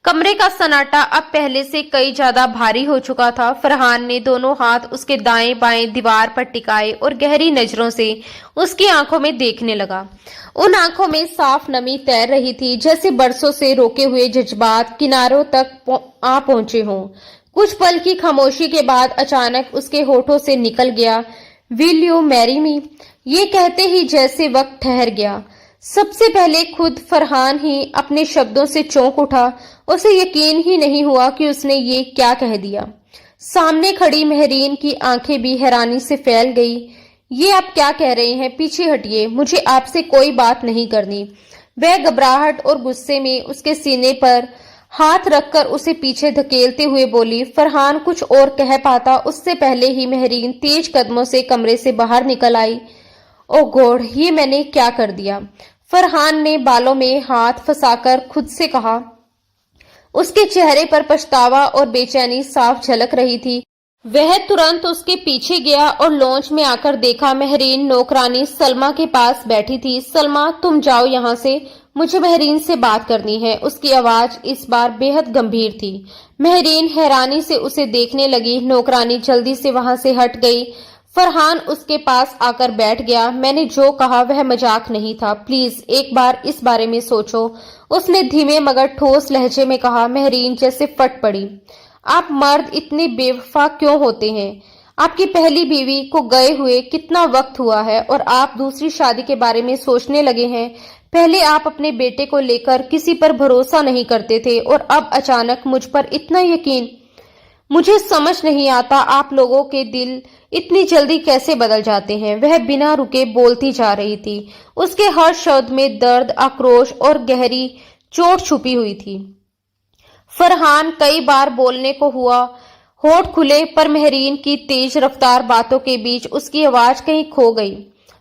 कमरे का सन्नाटा अब पहले से कई ज्यादा भारी हो चुका था। फरहान ने दोनों हाथ उसके दाएं बाएं दीवार पर टिकाए और गहरी नजरों से उसकी आंखों में देखने लगा। उन आंखों में साफ नमी तैर रही थी, जैसे बरसों से रोके हुए जज्बात किनारों तक आ पहुंचे हों। कुछ पल की खामोशी के बाद अचानक उसके होठों से निकल गया, विल यू मैरी मी? ये कहते ही जैसे वक्त ठहर गया। सबसे पहले खुद फरहान ही अपने शब्दों से चौंक उठा। उसे यकीन ही नहीं हुआ कि उसने ये क्या कह दिया। सामने खड़ी मेहरीन की आंखें भी हैरानी से फैल गई। ये आप क्या कह रहे हैं? पीछे हटिए, मुझे आपसे कोई बात नहीं करनी। वह घबराहट और गुस्से में उसके सीने पर हाथ रखकर उसे पीछे धकेलते हुए बोली। फरहान कुछ और कह पाता उससे पहले ही मेहरीन तेज कदमों से कमरे से बाहर निकल आई। ओ गॉड, ये मैंने क्या कर दिया? फरहान ने बालों में हाथ फंसाकर खुद से कहा। उसके चेहरे पर पछतावा और बेचैनी साफ झलक रही थी। वह तुरंत उसके पीछे गया और लॉन्च में आकर देखा मेहरीन नौकरानी सलमा के पास बैठी थी। सलमा, तुम जाओ यहाँ से, मुझे मेहरीन से बात करनी है। उसकी आवाज इस बार बेहद गंभीर थी। मेहरीन हैरानी से उसे देखने लगी। नौकरानी जल्दी से वहां से हट गई। फरहान उसके पास आकर बैठ गया। मैंने जो कहा वह मजाक नहीं था, प्लीज एक बार इस बारे में सोचो, उसने धीमे मगर ठोस लहजे में कहा। मेहरीन जैसे फट पड़ी। आप मर्द इतने बेवफा क्यों होते हैं? आपकी पहली बीवी को गए हुए कितना वक्त हुआ है और आप दूसरी शादी के बारे में सोचने लगे हैं? पहले आप अपने बेटे को लेकर किसी पर भरोसा नहीं करते थे और अब अचानक मुझ पर इतना यकीन। मुझे समझ नहीं आता आप लोगों के दिल इतनी जल्दी कैसे बदल जाते हैं। वह बिना रुके बोलती जा रही थी। उसके हर शब्द में दर्द, आक्रोश और गहरी चोट छुपी हुई थी। फरहान कई बार बोलने को हुआ, होठ खुले, पर महरीन की तेज रफ्तार बातों के बीच उसकी आवाज कहीं खो गई।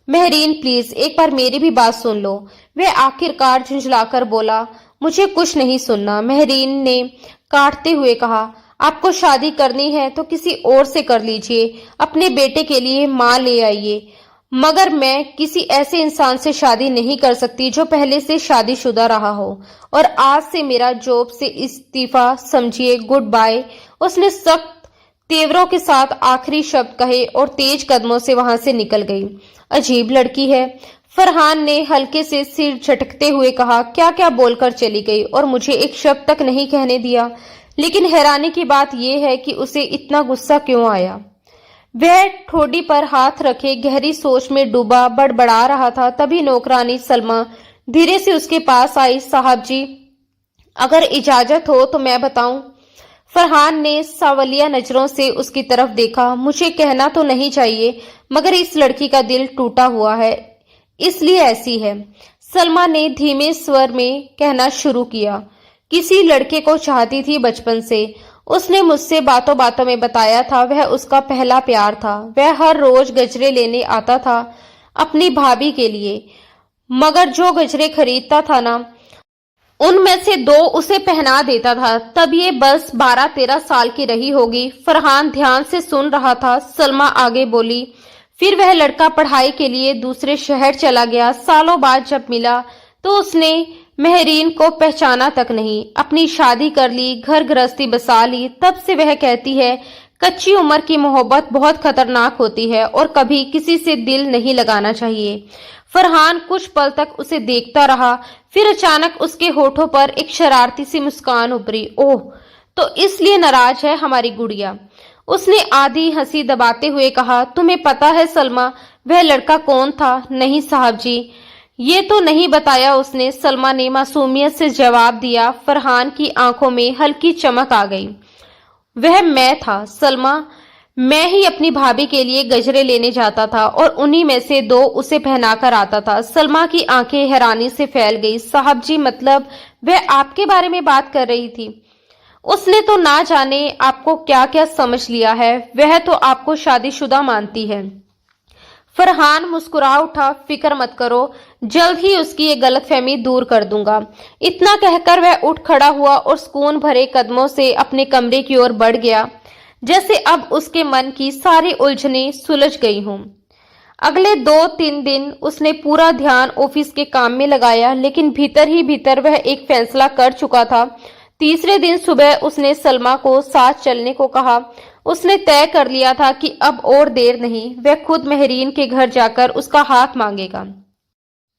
महरीन प्लीज एक बार मेरी भी बात सुन लो। वह आखिरकार झुंझलाकर बोला, मुझे कुछ नहीं सुनना। महरीन ने काटते हुए कहा, आपको शादी करनी है तो किसी और से कर लीजिए, अपने बेटे के लिए मां ले आइए, मगर मैं किसी ऐसे इंसान से शादी नहीं कर सकती जो पहले से शादीशुदा रहा हो। और आज से मेरा जॉब से इस्तीफा समझिए, गुड बाय। उसने सख्त तेवरों के साथ आखिरी शब्द कहे और तेज कदमों से वहां से निकल गई। अजीब लड़की है, फरहान ने हल्के से सिर झटकते हुए कहा। क्या क्या बोलकर चली गई और मुझे एक शब्द तक नहीं कहने दिया। लेकिन हैरानी की बात यह है कि उसे इतना गुस्सा क्यों आया। वह ठोडी पर हाथ रखे गहरी सोच में डूबा बड़बड़ा रहा था। तभी नौकरानी सलमा धीरे से उसके पास आई। साहब जी, अगर इजाजत हो तो मैं बताऊं। फरहान ने सावलिया नजरों से उसकी तरफ देखा। मुझे कहना तो नहीं चाहिए, मगर इस लड़की का दिल टूटा हुआ है, इसलिए ऐसी है। सलमा ने धीमे स्वर में कहना शुरू किया। किसी लड़के को चाहती थी बचपन से। उसने मुझसे बातों बातों में बताया था वह उसका पहला प्यार था। वह हर रोज गजरे लेने आता था अपनी भाभी के लिए, मगर जो गजरे खरीदता था ना, उनमें से 2 उसे पहना देता था। तब ये बस 12-13 साल की रही होगी। फरहान ध्यान से सुन रहा था। सलमा आगे बोली, फिर वह लड़का पढ़ाई के लिए दूसरे शहर चला गया। सालों बाद जब मिला तो उसने महरीन को पहचाना तक नहीं। अपनी शादी कर ली, घर गृहस्थी बसा ली। तब से वह कहती है कच्ची उम्र की मोहब्बत बहुत खतरनाक होती है और कभी किसी से दिल नहीं लगाना चाहिए। फरहान कुछ पल तक उसे देखता रहा, फिर अचानक उसके होठों पर एक शरारती सी मुस्कान उभरी। ओह, तो इसलिए नाराज है हमारी गुड़िया। उसने आधी हंसी दबाते हुए कहा, तुम्हें पता है सलमा वह लड़का कौन था? नहीं साहब जी, ये तो नहीं बताया उसने। सलमा ने मासूमियत से जवाब दिया। फरहान की आंखों में हल्की चमक आ गई। वह मैं था सलमा, मैं ही अपनी भाभी के लिए गजरे लेने जाता था और उन्हीं में से 2 उसे पहनाकर आता था। सलमा की आंखें हैरानी से फैल गई। साहब जी, मतलब वह आपके बारे में बात कर रही थी? उसने तो ना जाने आपको क्या क्या समझ लिया है। वह तो आपको शादीशुदा मानती है। फरहान मुस्कुरा उठा। फिक्र मत करो, जल्द ही उसकी ये गलतफहमी दूर कर दूंगा। इतना कहकर वह उठ खड़ा हुआ और सुकून भरे कदमों से अपने कमरे की ओर बढ़ गया, जैसे अब उसके मन की सारी उलझनें सुलझ गई हों। अगले 2-3 दिन उसने पूरा ध्यान ऑफिस के काम में लगाया, लेकिन भीतर ही भीतर वह एक फैसला कर चुका था। तीसरे दिन सुबह उसने सलमा को साथ चलने को कहा। उसने तय कर लिया था कि अब और देर नहीं, वह खुद महरीन के घर जाकर उसका हाथ मांगेगा,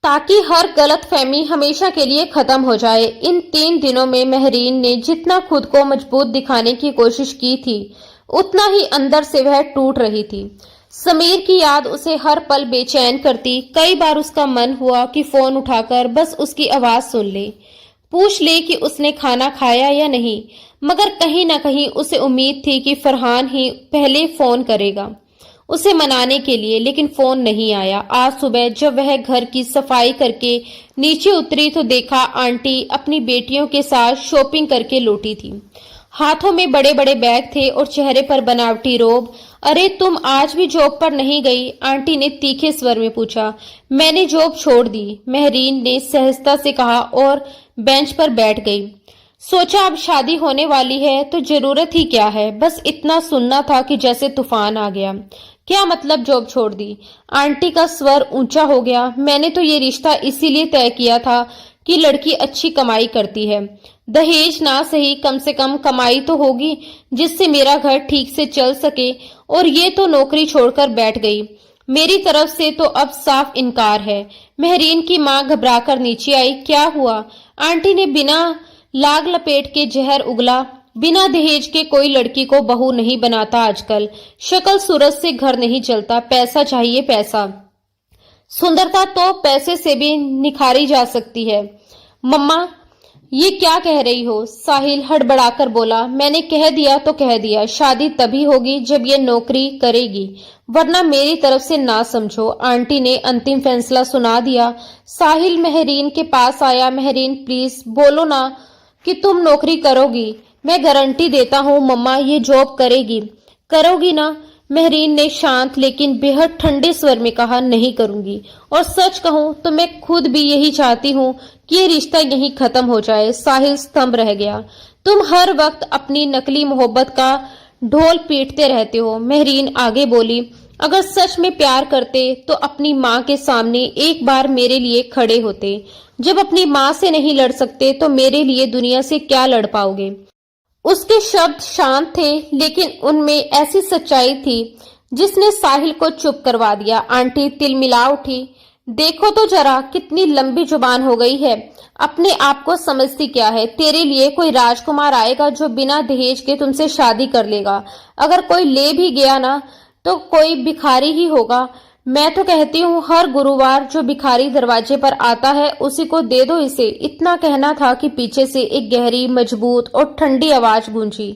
ताकि हर गलतफहमी हमेशा के लिए खत्म हो जाए। इन 3 दिनों में महरीन ने जितना खुद को मजबूत दिखाने की कोशिश की थी, उतना ही अंदर से वह टूट रही थी। समीर की याद उसे हर पल बेचैन करती। कई बार उसका मन हुआ कि फोन उठाकर बस उसकी आवाज सुन ले, पूछ ले कि उसने खाना खाया या नहीं, मगर कहीं ना कहीं उसे उम्मीद थी कि फरहान ही पहले फोन करेगा उसे मनाने के लिए, लेकिन फोन नहीं आया। आज सुबह जब वह घर की सफाई करके नीचे उतरी तो देखा आंटी अपनी बेटियों के साथ शॉपिंग करके लौटी थी। हाथों में बड़े बड़े बैग थे और चेहरे पर बनावटी रोब। अरे, तुम आज भी जॉब पर नहीं गई? आंटी ने तीखे स्वर में पूछा। मैंने जॉब छोड़ दी, महरीन ने सहजता से कहा और बेंच पर बैठ गई। सोचा अब शादी होने वाली है तो जरूरत ही क्या है, बस इतना सुनना था कि जैसे तूफान आ गया। क्या मतलब जॉब छोड़ दी? आंटी का स्वर ऊंचा हो गया। मैंने तो ये रिश्ता इसीलिए तय किया था कि लड़की अच्छी कमाई करती है, दहेज ना सही, कम से कम कमाई तो होगी जिससे मेरा घर ठीक से चल सके। और ये तो नौकरी छोड़कर बैठ गई। मेरी तरफ से तो अब साफ इनकार है। महरीन की मां घबराकर नीचे आई। क्या हुआ? आंटी ने बिना लाग लपेट के जहर उगला। बिना दहेज के कोई लड़की को बहू नहीं बनाता आजकल। शक्ल सूरत से घर नहीं चलता, पैसा चाहिए पैसा। सुंदरता तो पैसे से भी निखारी जा सकती है। मम्मा, ये क्या कह रही हो? साहिल हड़बड़ाकर बोला। मैंने कह दिया तो कह दिया, शादी तभी होगी जब ये नौकरी करेगी, वरना मेरी तरफ से ना समझो। आंटी ने अंतिम फैसला सुना दिया। साहिल महरीन के पास आया। महरीन, प्लीज बोलो ना कि तुम नौकरी करोगी। मैं गारंटी देता हूँ मम्मा, ये जॉब करेगी। करोगी ना? महरीन ने शांत लेकिन बेहद ठंडे स्वर में कहा, नहीं करूंगी। और सच कहूं तो मैं खुद भी यही चाहती हूँ कि ये रिश्ता यहीं खत्म हो जाए। साहिल स्तंभ रह गया। तुम हर वक्त अपनी नकली मोहब्बत का ढोल पीटते रहते हो। महरीन आगे बोली, अगर सच में प्यार करते तो अपनी माँ के सामने एक बार मेरे लिए खड़े होते। जब अपनी माँ से नहीं लड़ सकते तो मेरे लिए दुनिया से क्या लड़ पाओगे? उसके शब्द शांत थे, लेकिन उनमें ऐसी सच्चाई थी जिसने साहिल को चुप करवा दिया। आंटी तिलमिला उठी। देखो तो जरा, कितनी लंबी जुबान हो गई है। अपने आप को समझती क्या है? तेरे लिए कोई राजकुमार आएगा जो बिना दहेज के तुमसे शादी कर लेगा। अगर कोई ले भी गया ना तो कोई भिखारी ही होगा। मैं तो कहती हूँ हर गुरुवार जो भिखारी दरवाजे पर आता है उसी को दे दो इसे। इतना कहना था कि पीछे से एक गहरी, मजबूत और ठंडी आवाज गूंजी।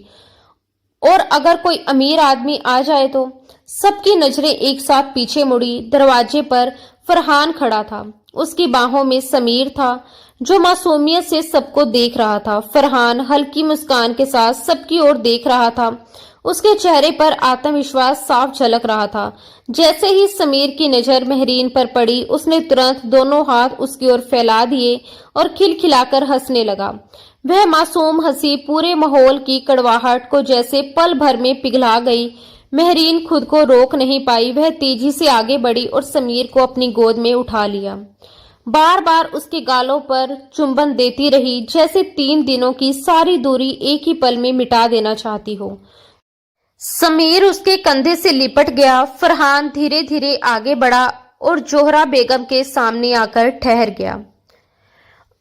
और अगर कोई अमीर आदमी आ जाए तो? सबकी नजरें एक साथ पीछे मुड़ी। दरवाजे पर फरहान खड़ा था। उसकी बाहों में समीर था जो मासूमियत से सबको देख रहा था। फरहान हल्की मुस्कान के साथ सबकी ओर देख रहा था। उसके चेहरे पर आत्मविश्वास साफ झलक रहा था। जैसे ही समीर की नजर महरीन पर पड़ी, उसने तुरंत दोनों हाथ उसकी ओर फैला दिए और खिलखिलाकर हंसने लगा। वह मासूम हंसी पूरे माहौल की कड़वाहट को जैसे पल भर में पिघला गई। महरीन खुद को रोक नहीं पाई। वह तेजी से आगे बढ़ी और समीर को अपनी गोद में उठा लिया। बार बार उसके गालों पर चुंबन देती रही, जैसे 3 दिनों की सारी दूरी एक ही पल में मिटा देना चाहती हो। समीर उसके कंधे से लिपट गया। फरहान धीरे धीरे आगे बढ़ा और जोहरा बेगम के सामने आकर ठहर गया।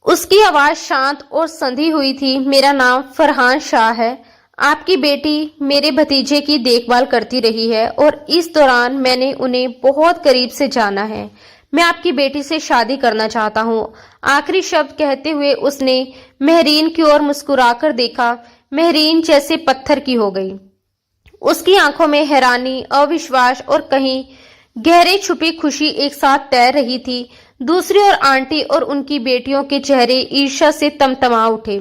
उसकी आवाज शांत और संधी हुई थी। मेरा नाम फरहान शाह है। आपकी बेटी मेरे भतीजे की देखभाल करती रही है और इस दौरान मैंने उन्हें बहुत करीब से जाना है। मैं आपकी बेटी से शादी करना चाहता हूँ। आखिरी शब्द कहते हुए उसने महरीन की ओर मुस्कुराकर देखा। महरीन जैसे पत्थर की हो गई। उसकी आंखों में हैरानी, अविश्वास और कहीं गहरे छुपी खुशी एक साथ तैर रही थी। दूसरी ओर आंटी और उनकी बेटियों के चेहरे ईर्ष्या से तमतमा उठे।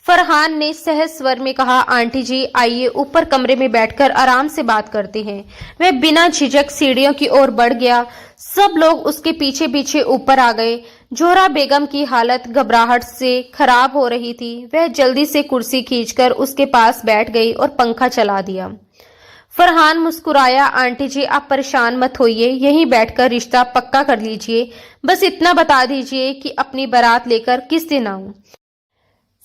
फरहान ने सहज स्वर में कहा, आंटी जी आइए, ऊपर कमरे में बैठकर आराम से बात करते हैं। वह बिना झिझक सीढ़ियों की ओर बढ़ गया। सब लोग उसके पीछे पीछे ऊपर आ गए। जोहरा बेगम की हालत घबराहट से खराब हो रही थी। वह जल्दी से कुर्सी खींचकर उसके पास बैठ गई और पंखा चला दिया। फरहान मुस्कुराया। आंटी जी आप परेशान मत होइए, यहीं बैठकर रिश्ता पक्का कर लीजिए। बस इतना बता दीजिए कि अपनी बारात लेकर किस दिन आऊं।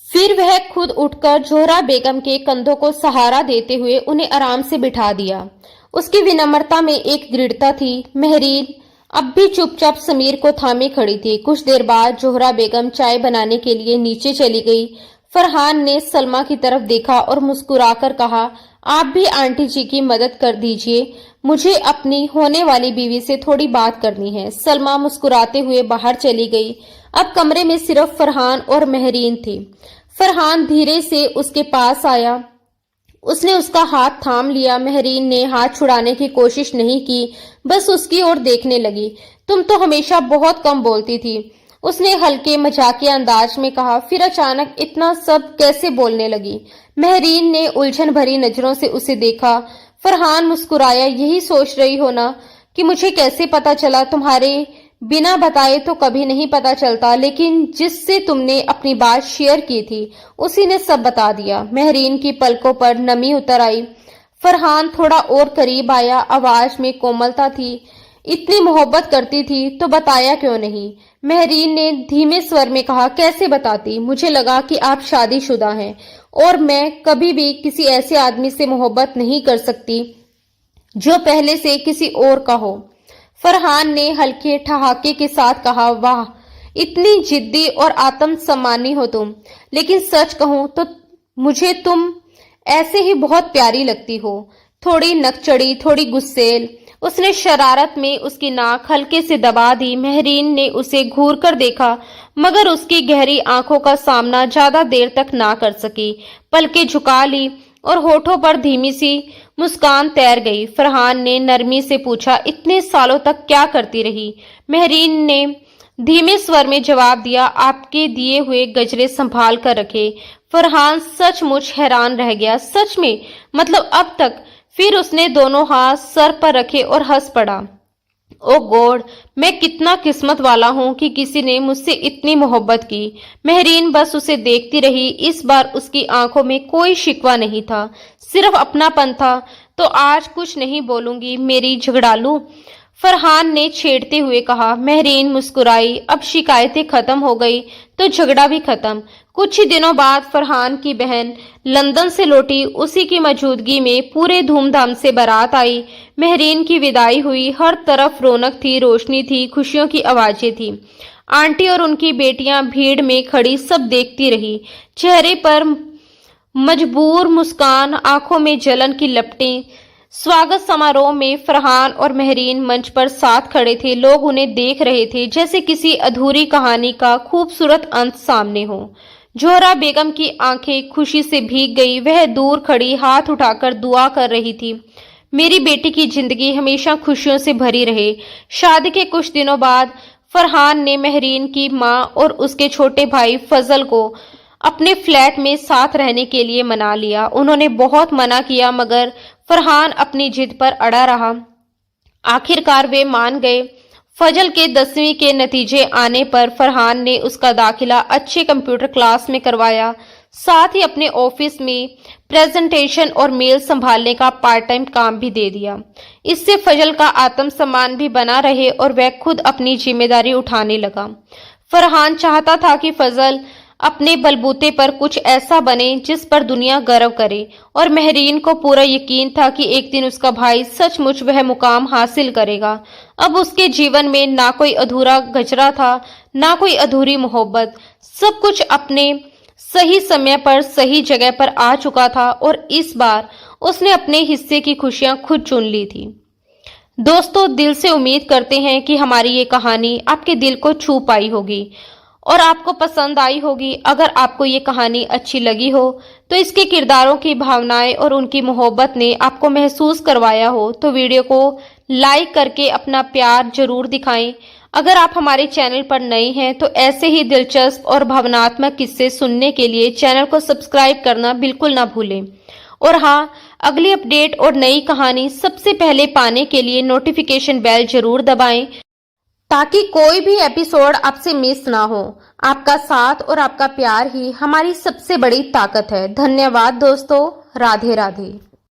फिर वह खुद उठकर जोहरा बेगम के कंधों को सहारा देते हुए उन्हें आराम से बिठा दिया। उसकी विनम्रता में एक दृढ़ता थी। महरीन अब भी चुपचाप समीर को थामे खड़ी थी। कुछ देर बाद जोहरा बेगम चाय बनाने के लिए नीचे चली गई। फरहान ने सलमा की तरफ देखा और मुस्कुराकर कहा, आप भी आंटी जी की मदद कर दीजिए, मुझे अपनी होने वाली बीवी से थोड़ी बात करनी है। सलमा मुस्कुराते हुए बाहर चली गई। अब कमरे में सिर्फ फरहान और महरीन थी। फरहान धीरे से उसके पास आया। उसने उसका हाथ थाम लिया। महरीन ने हाथ छुड़ाने की कोशिश नहीं की, बस उसकी ओर देखने लगी। तुम तो हमेशा बहुत कम बोलती थी, उसने हल्के मजाकिया अंदाज में कहा। फिर अचानक इतना सब कैसे बोलने लगी? महरीन ने उलझन भरी नजरों से उसे देखा। फरहान मुस्कुराया, यही सोच रही हो ना कि मुझे कैसे पता चला? तुम्हारे बिना बताए तो कभी नहीं पता चलता, लेकिन जिससे तुमने अपनी बात शेयर की थी उसी ने सब बता दिया। महरीन की पलकों पर नमी उतर आई। फरहान थोड़ा और करीब आया। आवाज में कोमलता थी। इतनी मोहब्बत करती थी तो बताया क्यों नहीं? महरीन ने धीमे स्वर में कहा, कैसे बताती? मुझे लगा कि आप शादीशुदा हैं और मैं कभी भी किसी ऐसे आदमी से मोहब्बत नहीं कर सकती जो पहले से किसी और का हो। फरहान ने हल्के ठहाके के साथ कहा, वाह इतनी जिद्दी और आत्मसम्मानी हो तुम। लेकिन सच कहूं तो मुझे तुम ऐसे ही बहुत प्यारी लगती हो। थोड़ी नकचड़ी, थोड़ी गुस्सेल उसने शरारत में उसकी नाक हल्के से दबा दी। महरीन ने उसे घूर कर देखा, मगर उसकी गहरी आंखों का सामना ज्यादा देर तक ना कर सकी। पलकें झुका ली और होठों पर धीमी सी मुस्कान तैर गई। फरहान ने नरमी से पूछा, इतने सालों तक क्या करती रही? महरीन ने धीमे स्वर में जवाब दिया, आपके दिए हुए गजरे संभाल कर रखे। फरहान सचमुच हैरान रह गया। सच में? मतलब अब तक? फिर उसने दोनों हाथ सर पर रखे और हंस पड़ा। ओ गॉड, मैं कितना किस्मत वाला हूं कि किसी ने मुझसे इतनी मोहब्बत की। महरीन बस उसे देखती रही। इस बार उसकी आंखों में कोई शिकवा नहीं था, सिर्फ अपनापन था। तो आज कुछ नहीं बोलूंगी मेरी झगड़ालू, फरहान ने छेड़ते हुए कहा। महरीन मुस्कुराई। अब शिकायतें खत्म हो गई तो झगड़ा भी खत्म। कुछ ही दिनों बाद फरहान की बहन लंदन से लौटी। उसी की मौजूदगी में पूरे धूमधाम से बारात आई। महरीन की विदाई हुई। हर तरफ रौनक थी, रोशनी थी, खुशियों की आवाजें थी। आंटी और उनकी बेटियां भीड़ में खड़ी सब देखती रही, चेहरे पर मजबूर मुस्कान, आंखों में जलन की लपटें। स्वागत समारोह में फरहान और महरीन मंच पर साथ खड़े थे। लोग उन्हें देख रहे थे जैसे किसी अधूरी कहानी का खूबसूरत अंत सामने हो। जोहरा बेगम की आंखें खुशी से भीग गई। वह दूर खड़ी हाथ उठाकर दुआ कर रही थी, मेरी बेटी की जिंदगी हमेशा खुशियों से भरी रहे। शादी के कुछ दिनों बाद फरहान ने महरीन की मां और उसके छोटे भाई फजल को अपने फ्लैट में साथ रहने के लिए मना लिया। उन्होंने बहुत मना किया, मगर फरहान अपनी जिद पर अड़ा रहा। आखिरकार वे मान गए। फजल के 10वीं के नतीजे आने पर फरहान ने उसका दाखिला अच्छे कंप्यूटर क्लास में करवाया। साथ ही अपने ऑफिस में प्रेजेंटेशन और मेल संभालने का पार्ट टाइम काम भी दे दिया। इससे फजल का आत्मसम्मान भी बना रहे और वह खुद अपनी जिम्मेदारी उठाने लगा। फरहान चाहता था कि फजल अपने बलबूते पर कुछ ऐसा बने जिस पर दुनिया गर्व करे, और महरीन को पूरा यकीन था कि एक दिन उसका भाई सचमुच वह मुकाम हासिल करेगा। अब उसके जीवन में ना कोई अधूरा गजरा था, ना कोई अधूरी मोहब्बत। सब कुछ अपने सही समय पर सही जगह पर आ चुका था और इस बार उसने अपने हिस्से की खुशियां खुद चुन ली थी। दोस्तों, दिल से उम्मीद करते हैं कि हमारी ये कहानी आपके दिल को छू पाई होगी और आपको पसंद आई होगी। अगर आपको ये कहानी अच्छी लगी हो तो इसके किरदारों की भावनाएं और उनकी मोहब्बत ने आपको महसूस करवाया हो तो वीडियो को लाइक करके अपना प्यार जरूर दिखाएं। अगर आप हमारे चैनल पर नए हैं तो ऐसे ही दिलचस्प और भावनात्मक किस्से सुनने के लिए चैनल को सब्सक्राइब करना बिल्कुल ना भूलें। और हाँ, अगली अपडेट और नई कहानी सबसे पहले पाने के लिए नोटिफिकेशन बेल जरूर दबाएं ताकि कोई भी एपिसोड आपसे मिस ना हो। आपका साथ और आपका प्यार ही हमारी सबसे बड़ी ताकत है। धन्यवाद दोस्तों। राधे राधे।